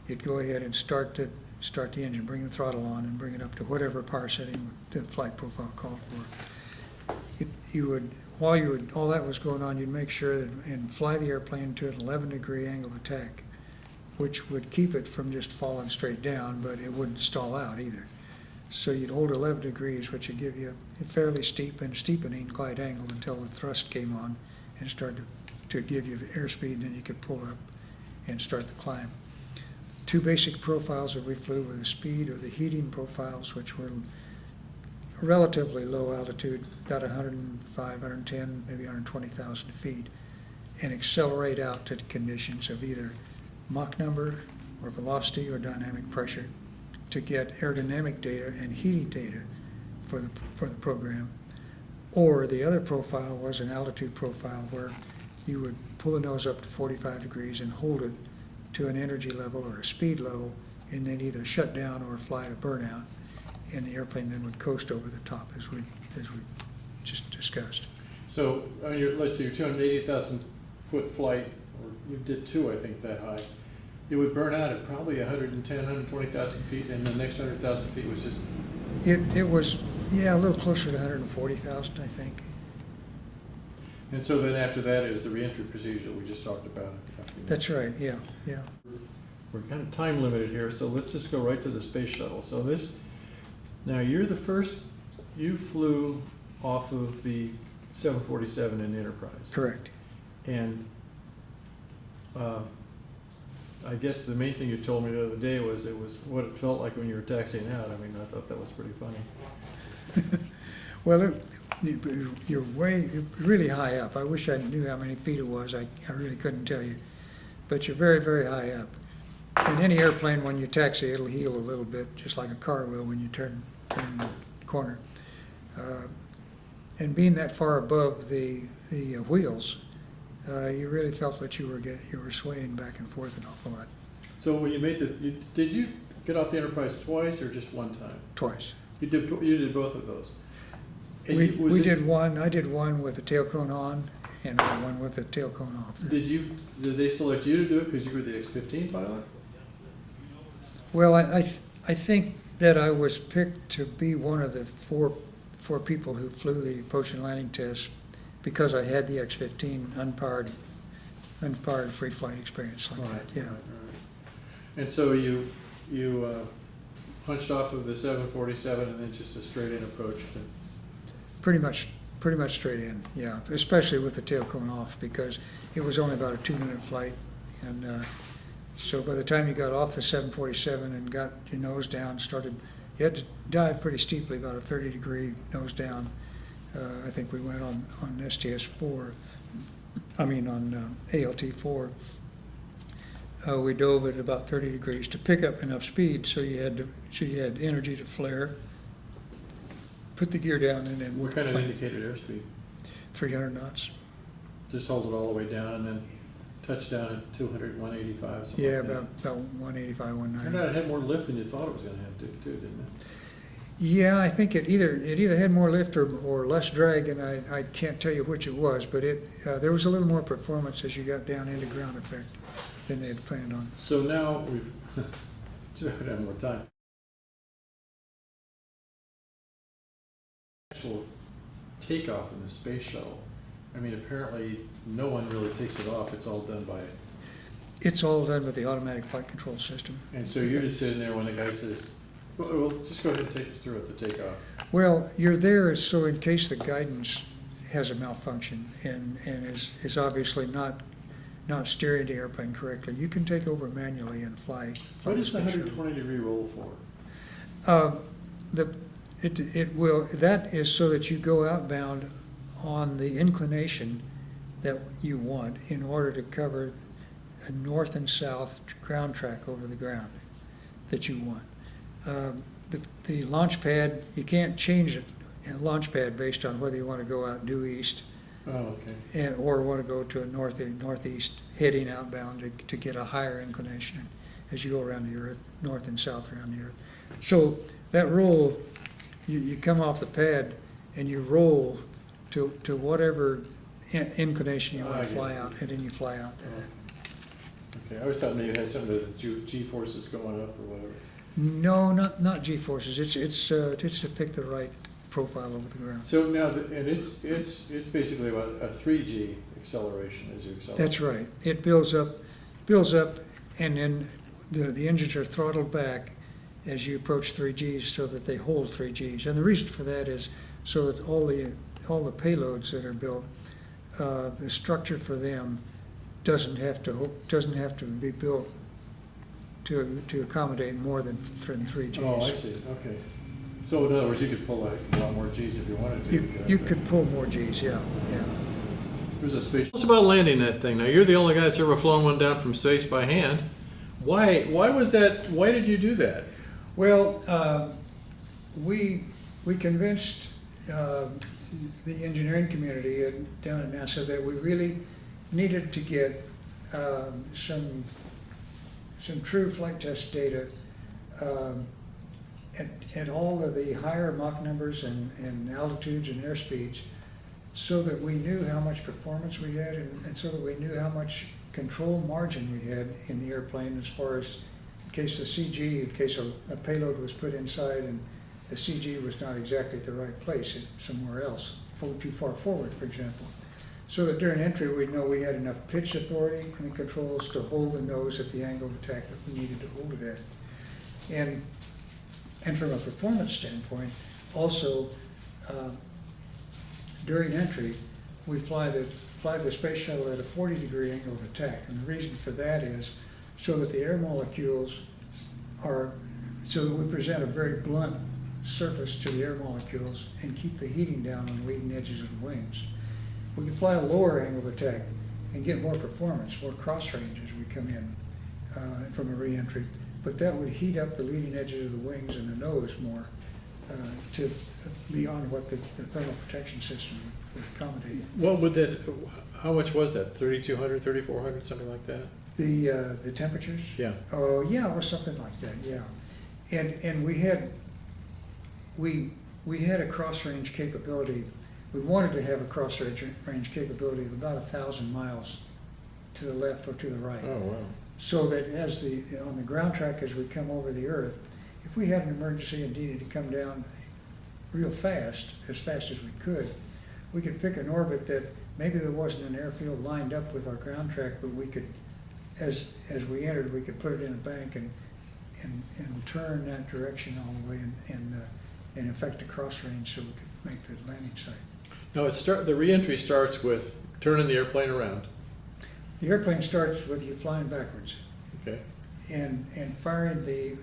you'd go ahead and start the engine, bring the throttle on, and bring it up to whatever power setting the flight profile called for. While all that was going on, you'd make sure that and fly the airplane to an 11-degree angle of attack, which would keep it from just falling straight down, but it wouldn't stall out either. So you'd hold 11 degrees, which would give you a fairly steep and steepening glide angle until the thrust came on and started to give you airspeed. Then you could pull up and start the climb. Two basic profiles that we flew were the speed or the heating profiles, which were relatively low altitude, about 105, 110, maybe 120,000 feet, and accelerate out to conditions of either Mach number or velocity or dynamic pressure to get aerodynamic data and heating data for the program. Or the other profile was an altitude profile where you would pull the nose up to 45 degrees and hold it to an energy level or a speed level, and then either shut down or fly to burnout, and the airplane then would coast over the top as we just discussed. So, let's say your 280,000 foot flight, or you did two, I think, that high. It would burn out at probably 110, 120,000 feet, and the next 100,000 feet was just... It was, a little closer to 140,000, I think. And so then after that is the reentry procedure that we just talked about. That's right, yeah. We're kind of time limited here, so let's just go right to the space shuttle. So now you're the first, you flew off of the 747 in Enterprise. Correct. And I guess the main thing you told me the other day was it was what it felt like when you were taxiing out. I mean, I thought that was pretty funny. Well, you're really high up. I wish I knew how many feet it was. I really couldn't tell you. But you're very, very high up. In any airplane, when you taxi, it'll heel a little bit, just like a car will when you turn the corner. And being that far above the wheels, you really felt that you were swaying back and forth an awful lot. So when you made did you get off the Enterprise twice or just one time? Twice. You did both of those. And We did one. I did one with the tail cone on, and one with the tail cone off. Did they select you to do it because you were the X-15 pilot? Well, I think that I was picked to be one of the four people who flew the approach and landing test because I had the X-15 unpowered free flight experience like that. Yeah. Right. And so you punched off of the 747 and then just a straight in approach. Pretty much straight in. Yeah, especially with the tail cone off because it was only about a 2-minute flight, and so by the time you got off the 747 and got your nose down, you had to dive pretty steeply, about a 30-degree nose down. I think we went on STS 4. On ALT 4. We dove at about 30 degrees to pick up enough speed so you had energy to flare, put the gear down, and then What kind of indicated airspeed? 300 knots. Just hold it all the way down and then touch down at 200, 185. Something Yeah, like that. about 185, Turned 190. out it had more lift than you thought it was going to have too, didn't it? Yeah, I think it either had more lift or less drag, and I can't tell you which it was, but there was a little more performance as you got down into ground effect than they had planned on. So now we've just have more time. Actual takeoff in the space shuttle. I mean, apparently no one really takes it off. It's all done by. It's all done with the automatic flight control system. And so you're just sitting there when the guy says, "Well, just go ahead and take us through at the takeoff." Well, you're there so in case the guidance has a malfunction and is obviously not steering the airplane correctly, you can take over manually and fly. What is the 120-degree roll for? That is so that you go outbound on the inclination that you want in order to cover a north and south ground track over the ground that you want. The launch pad, you can't change it in a launch pad based on whether you want to go out due east or want to go to a northeast heading outbound to get a higher inclination as you go around the Earth, north and south around the Earth. So that roll, you come off the pad and you roll to whatever inclination you want I to get fly it. out, and then you fly out to that. Okay, I always thought maybe it had something to do with G-forces going up or whatever. No, not G-forces. It's to pick the right profile over the ground. So now, and it's basically about a 3G acceleration as you accelerate. That's right. It builds up, and then the engines are throttled back as you approach 3Gs so that they hold 3Gs. And the reason for that is so that all the payloads that are built, the structure for them doesn't have to be built to accommodate more than 3Gs. Oh, I see, okay. So in other words, you could pull like a lot more Gs if you wanted to. You could pull more Gs, yeah. There's a space. Tell us about landing that thing. Now, you're the only guy that's ever flown one down from space by hand. Why was that? Why did you do that? Well, we convinced the engineering community down at NASA that we really needed to get some true flight test data at all of the higher Mach numbers and altitudes and airspeeds, so that we knew how much performance we had, and so that we knew how much control margin we had in the airplane, as far as in case the CG, in case a payload was put inside and the CG was not exactly at the right place, somewhere else, too far forward, for example. So that during entry, we'd know we had enough pitch authority and the controls to hold the nose at the angle of attack that we needed to hold it at. And from a performance standpoint, also, during entry, we fly the space shuttle at a 40-degree angle of attack. And the reason for that is so that the air molecules so that we present a very blunt surface to the air molecules and keep the heating down on the leading edges of the wings. We can fly a lower angle of attack and get more performance, more cross range as we come in from a re-entry. But that would heat up the leading edges of the wings and the nose more to beyond what the thermal protection system would accommodate. What would that? How much was that? 3,200, 3,400, something like that? The temperatures? Yeah. Oh, yeah, or something like that. Yeah, and we had a cross range capability. We wanted to have a cross range capability of about 1,000 miles to the left or to the right. Oh, wow. So that on the ground track as we come over the Earth, if we had an emergency and needed to come down real fast, as fast as we could pick an orbit that maybe there wasn't an airfield lined up with our ground track, but we could, as we entered, we could put it in a bank and turn that direction all the way and effect a cross range so we could make the landing site. Now, the re-entry starts with turning the airplane around. The airplane starts with you flying backwards. Okay. And firing the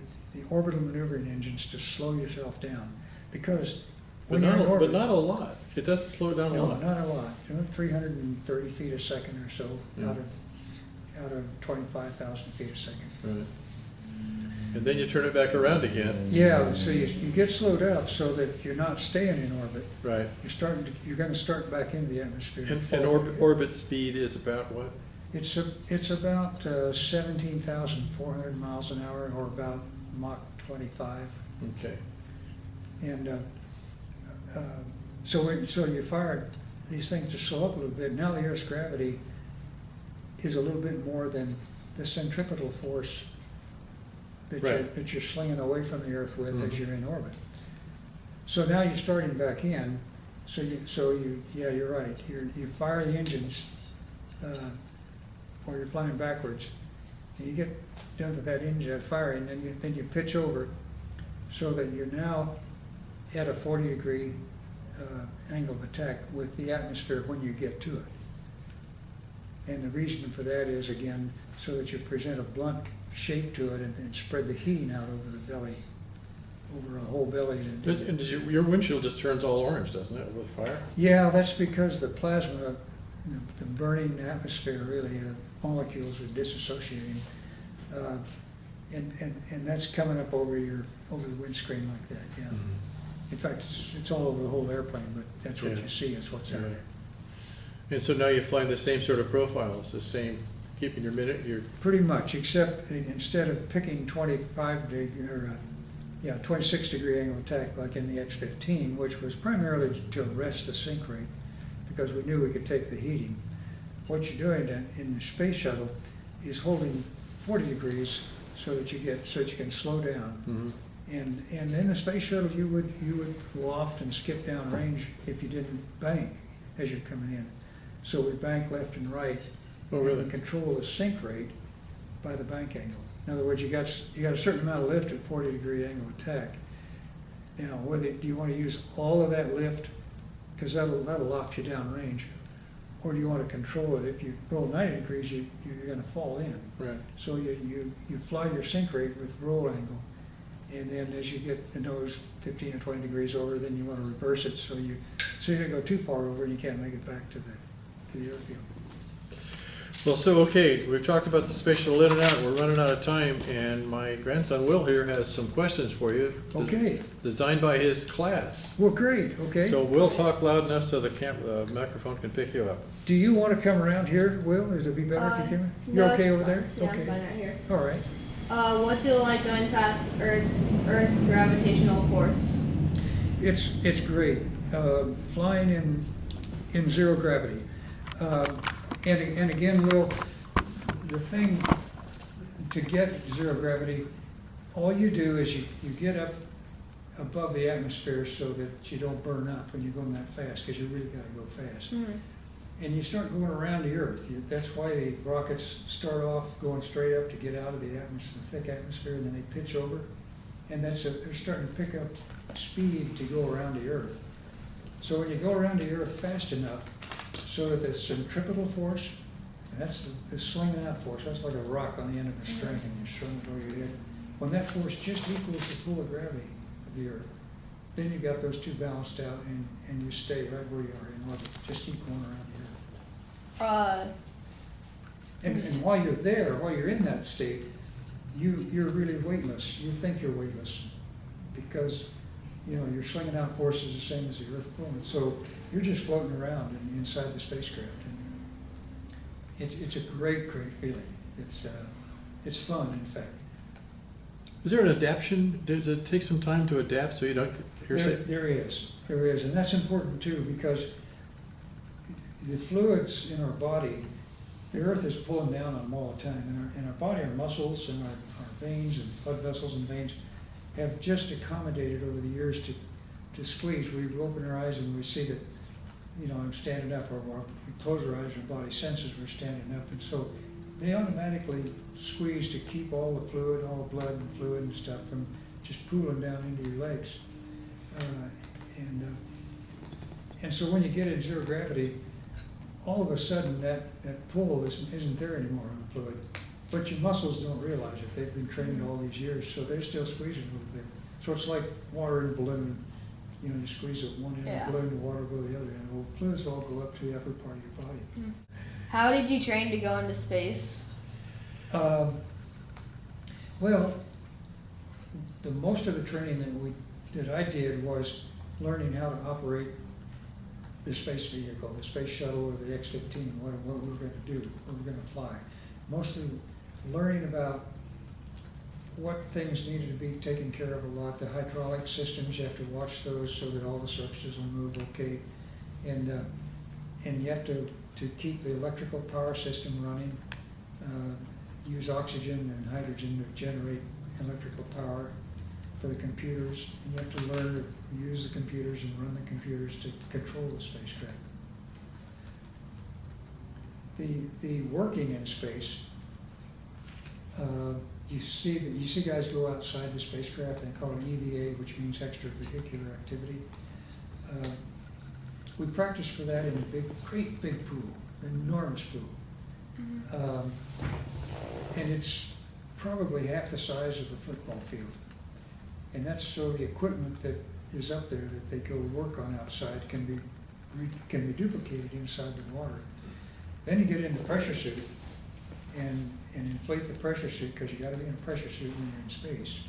orbital maneuvering engines to slow yourself down, because when you're in orbit, but not a lot. It doesn't slow it down a lot. No, not a lot. 330 feet a second or so, Yeah. out of 25,000 feet a second. Right. And then you turn it back around again. Yeah, so you get slowed up so that you're not staying in orbit. Right. You're going to start back into the atmosphere. And orbit speed is about what? It's about 17,400 miles an hour, or about Mach 25. Okay. And so you fired these things to slow up a little bit. Now the Earth's gravity is a little bit more than the centripetal force that you're slinging away from the Earth with as you're in orbit. So now you're starting back in. So you're right. You fire the engines while you're flying backwards, and you get done with that engine firing, and then you pitch over, so that you're now at a 40-degree angle of attack with the atmosphere when you get to it. And the reason for that is, again, so that you present a blunt shape to it and then spread the heating out over the belly, over a whole belly. And your windshield just turns all orange, doesn't it, with fire? Yeah, that's because the plasma, the burning atmosphere, really, molecules are disassociating. And that's coming up over the windscreen like that, yeah. Mm-hmm. In fact, it's all over the whole airplane, but that's what you see, is what's out there. And so now you're flying the same sort of profiles, the same, keeping your minute, Pretty much, except instead of picking 25 degree or Yeah, 26-degree angle of attack like in the X-15, which was primarily to arrest the sink rate because we knew we could take the heating. What you're doing in the space shuttle is holding 40 degrees so that you can slow down. Mm-hmm. And in the space shuttle, you would loft and skip down range if you didn't bank as you're coming in. So we bank left and right. Oh, really? And we control the sink rate by the bank angle. In other words, you got a certain amount of lift at 40-degree angle of attack. Now, do you want to use all of that lift, because that'll loft you down range, or do you want to control it? If you go 90 degrees, you're going to fall in. Right. So you fly your sink rate with roll angle, and then as you get the nose 15 or 20 degrees over, then you want to reverse it so you don't go too far over and you can't make it back to the airfield. Well, so, okay, we've talked about the Space Shuttle in and out. We're running out of time, and my grandson Will here has some questions for you. Okay. Designed by his class. Well, great, okay. So Will, talk loud enough so the microphone can pick you up. Do you want to come around here, Will? Is it be better if you come? You're No, okay it's over there? fine. Yeah, Okay. I'm fine right here. All right. What's it like going past Earth's gravitational force? It's great. Flying in zero gravity. And again, Will, the thing to get zero gravity, all you do is you get up above the atmosphere so that you don't burn up when you're going that fast, because you really got to go fast. Mm-hmm. And you start going around the Earth. That's why the rockets start off going straight up to get out of the atmosphere, the thick atmosphere, and then they pitch over. And they're starting to pick up speed to go around the Earth. So when you go around the Earth fast enough, so that the centripetal force, and that's the slinging out force, that's like a rock on the end of a string, and you're swinging it over your head. When that force just equals the pull of gravity of the Earth, then you've got those two balanced out, and you stay right where you are in orbit. Just keep going around the Earth. And while you're there, while you're in that state, you're really weightless. You think you're weightless because you're slinging out forces the same as the Earth pulling. So you're just floating around inside the spacecraft, and it's a great feeling. It's fun, in fact. Is there an adaptation? Does it take some time to adapt so you don't hear say? There is, and that's important too, because the fluids in our body, the Earth is pulling down on them all the time. In our body, our muscles and our veins and blood vessels and veins have just accommodated over the years to squeeze. We open our eyes and we see that, I'm standing up, or we close our eyes and our body senses we're standing up. And so they automatically squeeze to keep all the fluid, all the blood and fluid and stuff from just pooling down into your legs. And so when you get in zero gravity, all of a sudden that pull isn't there anymore on the fluid. But your muscles don't realize it. They've been trained all these years, so they're still squeezing a little bit. So it's like water in a balloon. You squeeze it one end of the balloon, the water will go to the other end. Well, the fluids all go up to the upper part of your body. How did you train to go into space? Well, the most of the training that I did was learning how to operate the space vehicle, the space shuttle or the X-15, what we were going to do, what we were going to fly. Mostly learning about what things needed to be taken care of a lot. The hydraulic systems, you have to watch those so that all the surfaces will move okay. And you have to keep the electrical power system running, use oxygen and hydrogen to generate electrical power for the computers. And you have to learn to use the computers and run the computers to control the spacecraft. The working in space, you see guys go outside the spacecraft. They call it EVA, which means extravehicular activity. We practice for that in a great big pool, an enormous pool, and it's probably half the size of a football field. And that's so the equipment that is up there that they go work on outside can be duplicated inside the water. Then you get in the pressure suit and inflate the pressure suit, because you got to be in a pressure suit when you're in space.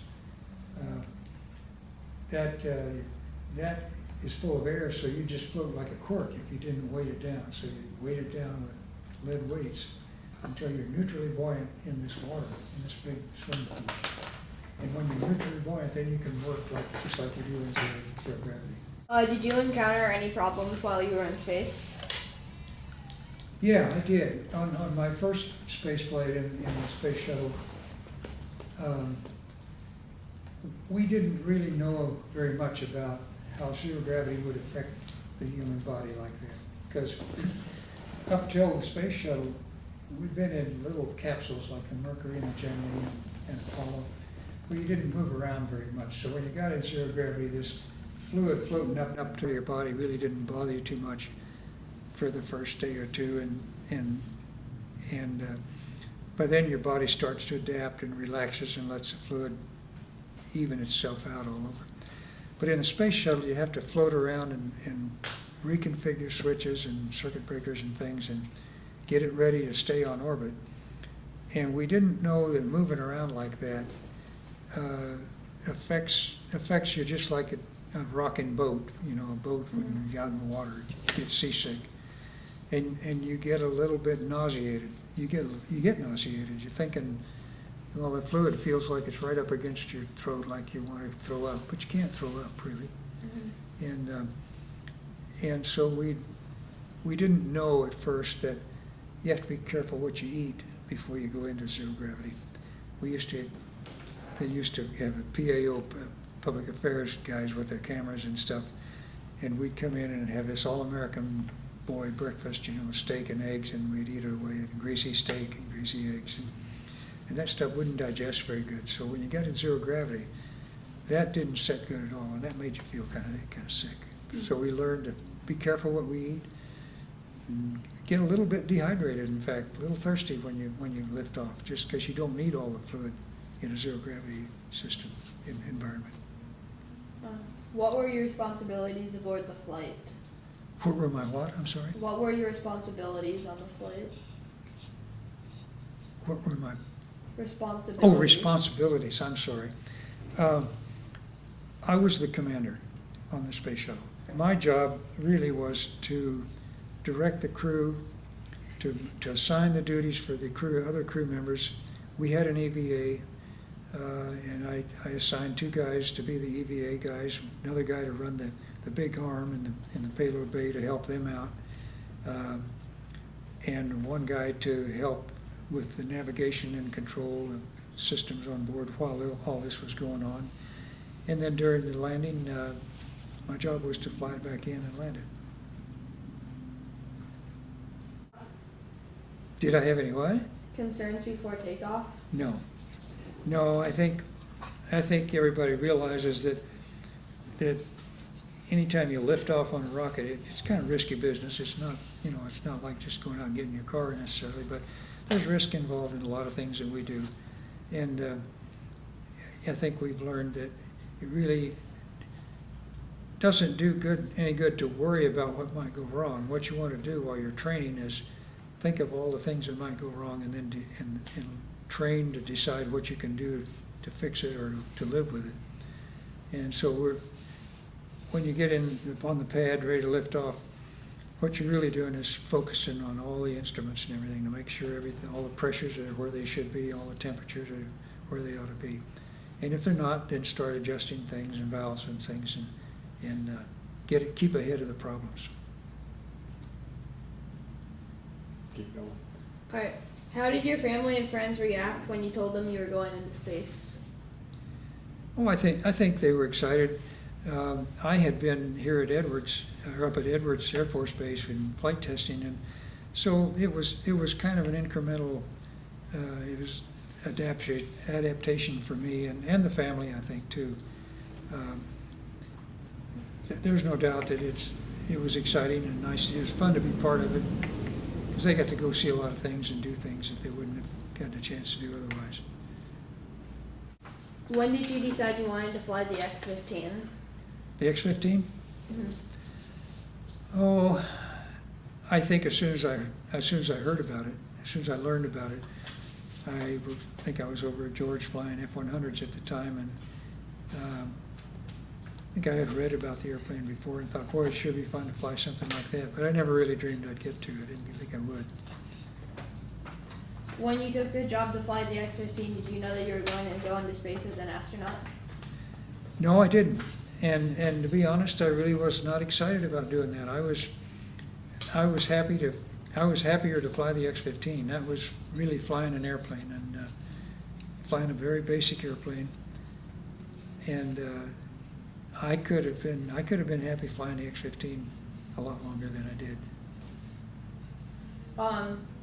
That is full of air, so you just float like a cork if you didn't weight it down. So you weight it down with lead weights until you're neutrally buoyant in this water, in this big swimming pool. And when you're neutrally buoyant, then you can work just like you do in zero gravity. Did you encounter any problems while you were in space? Yeah, I did. On my first space flight in the space shuttle, we didn't really know very much about how zero gravity would affect the human body like that. Because up till the space shuttle, we'd been in little capsules like the Mercury and the Gemini and Apollo, where you didn't move around very much. So when you got in zero gravity, this fluid floating up to your body really didn't bother you too much for the first day or two, but then your body starts to adapt and relaxes and lets the fluid even itself out all over. But in the space shuttle, you have to float around and reconfigure switches and circuit breakers and things and get it ready to stay on orbit. And we didn't know that moving around like that affects you just like a rocking boat. You know, a boat when you're out in the water, you get seasick. And you get a little bit nauseated. You get nauseated. You're thinking, well, the fluid feels like it's right up against your throat, like you want to throw up, but you can't throw up really. Mm-hmm. And so we didn't know at first that you have to be careful what you eat before you go into zero gravity. They used to have a PAO, public affairs guys with their cameras and stuff, and we'd come in and have this all-American boy breakfast, you know, steak and eggs, and we'd eat our way, and greasy steak and greasy eggs, and that stuff wouldn't digest very good. So when you got in zero gravity, that didn't set good at all, and that made you feel kind of sick. Mm-hmm. So we learned to be careful what we eat, and get a little bit dehydrated, in fact, a little thirsty when you lift off, just because you don't need all the fluid in a zero gravity system environment. What were your responsibilities aboard the flight? What were my what? I'm sorry? What were your responsibilities on the flight? What were my... Responsibilities. Oh, responsibilities, I'm sorry. I was the commander on the space shuttle. My job really was to direct the crew, to assign the duties for the crew, other crew members. We had an EVA, and I assigned 2 guys to be the EVA guys, another guy to run the big arm in the payload bay to help them out, and 1 guy to help with the navigation and control of systems on board while all this was going on. And then during the landing, my job was to fly it back in and land it. Did I have any what? Concerns before takeoff? No, I think everybody realizes that anytime you lift off on a rocket, it's kind of risky business. It's not, it's not like just going out and getting your car necessarily, but there's risk involved in a lot of things that we do. And I think we've learned that it really doesn't do any good to worry about what might go wrong. What you want to do while you're training is think of all the things that might go wrong, and then and train to decide what you can do to fix it or to live with it. And so when you get on the pad ready to lift off, what you're really doing is focusing on all the instruments and everything to make sure all the pressures are where they should be, all the temperatures are where they ought to be. And if they're not, then start adjusting things and valves and things and keep ahead of the problems. Keep going. All right. How did your family and friends react when you told them you were going into space? Oh, I think they were excited. I had been here at Edwards, or up at Edwards Air Force Base in flight testing, and so it was kind of an incremental. It was adaptation for me and the family, I think, too. There's no doubt that it was exciting and nice. It was fun to be part of it because they got to go see a lot of things and do things that they wouldn't have gotten a chance to do otherwise. When did you decide you wanted to fly the X-15? The X-15? Mm-hmm. Oh, I think as soon as I heard about it, as soon as I learned about it, I think I was over at George flying F-100s at the time, and I think I had read about the airplane before and thought, boy, it sure be fun to fly something like that. But I never really dreamed I'd get to it. I didn't think I would. when you took the job to fly the X-15, did you know that you were going to go into space as an astronaut? No, I didn't. And to be honest, I really was not excited about doing that. I was happier to fly the X-15. That was really flying an airplane and flying a very basic airplane. And I could have been happy flying the X-15 a lot longer than I did.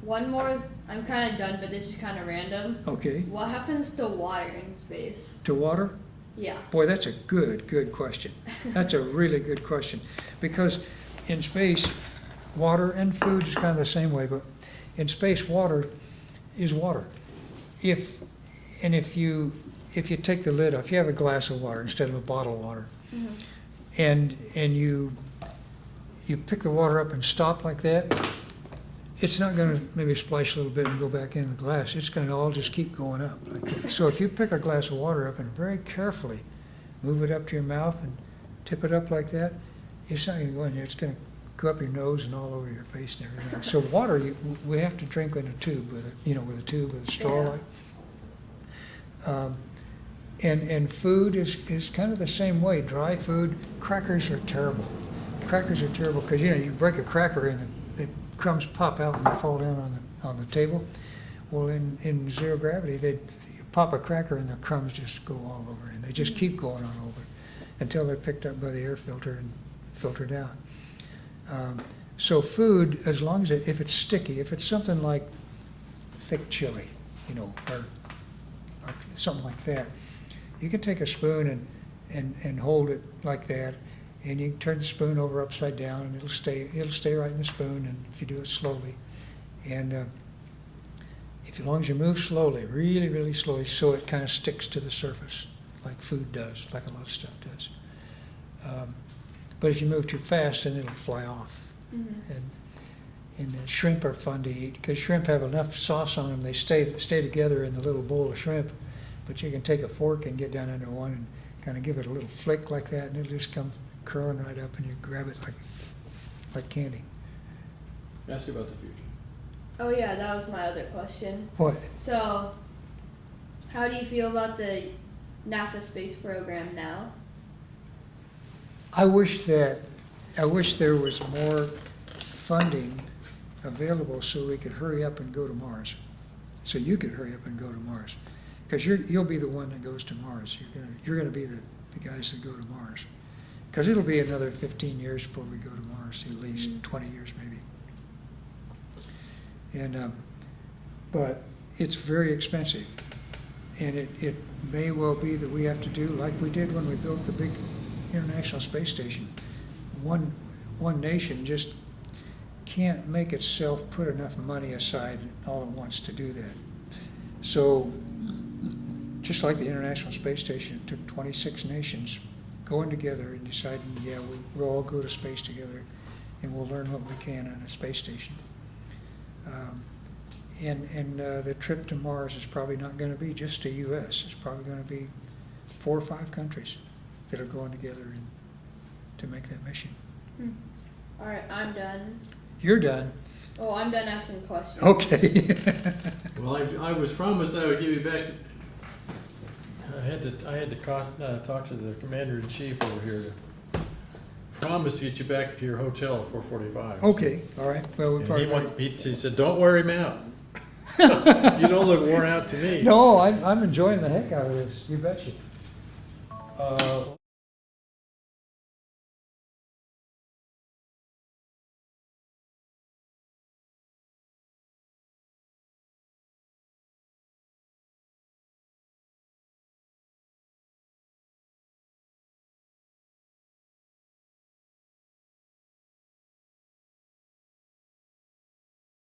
One more, I'm kind of done, but this is kind of random. Okay. What happens to water in space? To water? Yeah. Boy, that's a good question. That's a really good question. Because in space, water and food is kind of the same way, but in space, water is water. If you take the lid off, if you have a glass of water instead of a bottle of water, Mm-hmm. and you pick the water up and stop like that, it's not going to maybe splash a little bit and go back in the glass. It's going to all just keep going up. Like that. So if you pick a glass of water up and very carefully move it up to your mouth and tip it up like that, it's not going to go in there. It's going to go up your nose and all over your face and everything. So water, we have to drink in a tube with a straw. Yeah. Like. And food is kind of the same way. Dry food, crackers are terrible. Crackers are terrible because you break a cracker and the crumbs pop out and they fall down on the table. Well, in zero gravity, you pop a cracker and the crumbs just go all over, and they just keep going on over until they're picked up by the air filter and filtered out. So food, as long as if it's sticky, if it's something like thick chili, or something like that, you can take a spoon and hold it like that. And you can turn the spoon over upside down, and it'll stay right in the spoon. And if you do it slowly, and as long as you move slowly, really, really slowly, so it kind of sticks to the surface, like food does, like a lot of stuff does. But if you move too fast, then it'll fly off. Mm-hmm. And shrimp are fun to eat because shrimp have enough sauce on them; they stay together in the little bowl of shrimp. But you can take a fork and get down under one and kind of give it a little flick like that, and it'll just come curling right up, and you grab it like candy. Ask about the future. Oh yeah, that was my other question. What? So, how do you feel about the NASA space program now? I wish there was more funding available so we could hurry up and go to Mars. So you could hurry up and go to Mars, because you'll be the one that goes to Mars. You're gonna be the guys that go to Mars. Because it'll be another 15 years before we go to Mars, at least 20 years maybe. And but it's very expensive, and it may well be that we have to do like we did when we built the big International Space Station. One nation just can't make itself put enough money aside all at once to do that. So just like the International Space Station, it took 26 nations going together and deciding, yeah, we'll all go to space together, and we'll learn what we can on a space station. The trip to Mars is probably not going to be just the U.S. It's probably going to be 4 or 5 countries that are going together to make that mission. All right, I'm done. You're done. Oh, I'm done asking questions. Okay. Well, I was promised I would give you back. I had to talk to the commander-in-chief over here to promise to get you back to your hotel at 4:45. Okay, all right. Well, He said, "Don't wear him out. You don't look worn out to me." No, I'm enjoying the heck out of this. You betcha.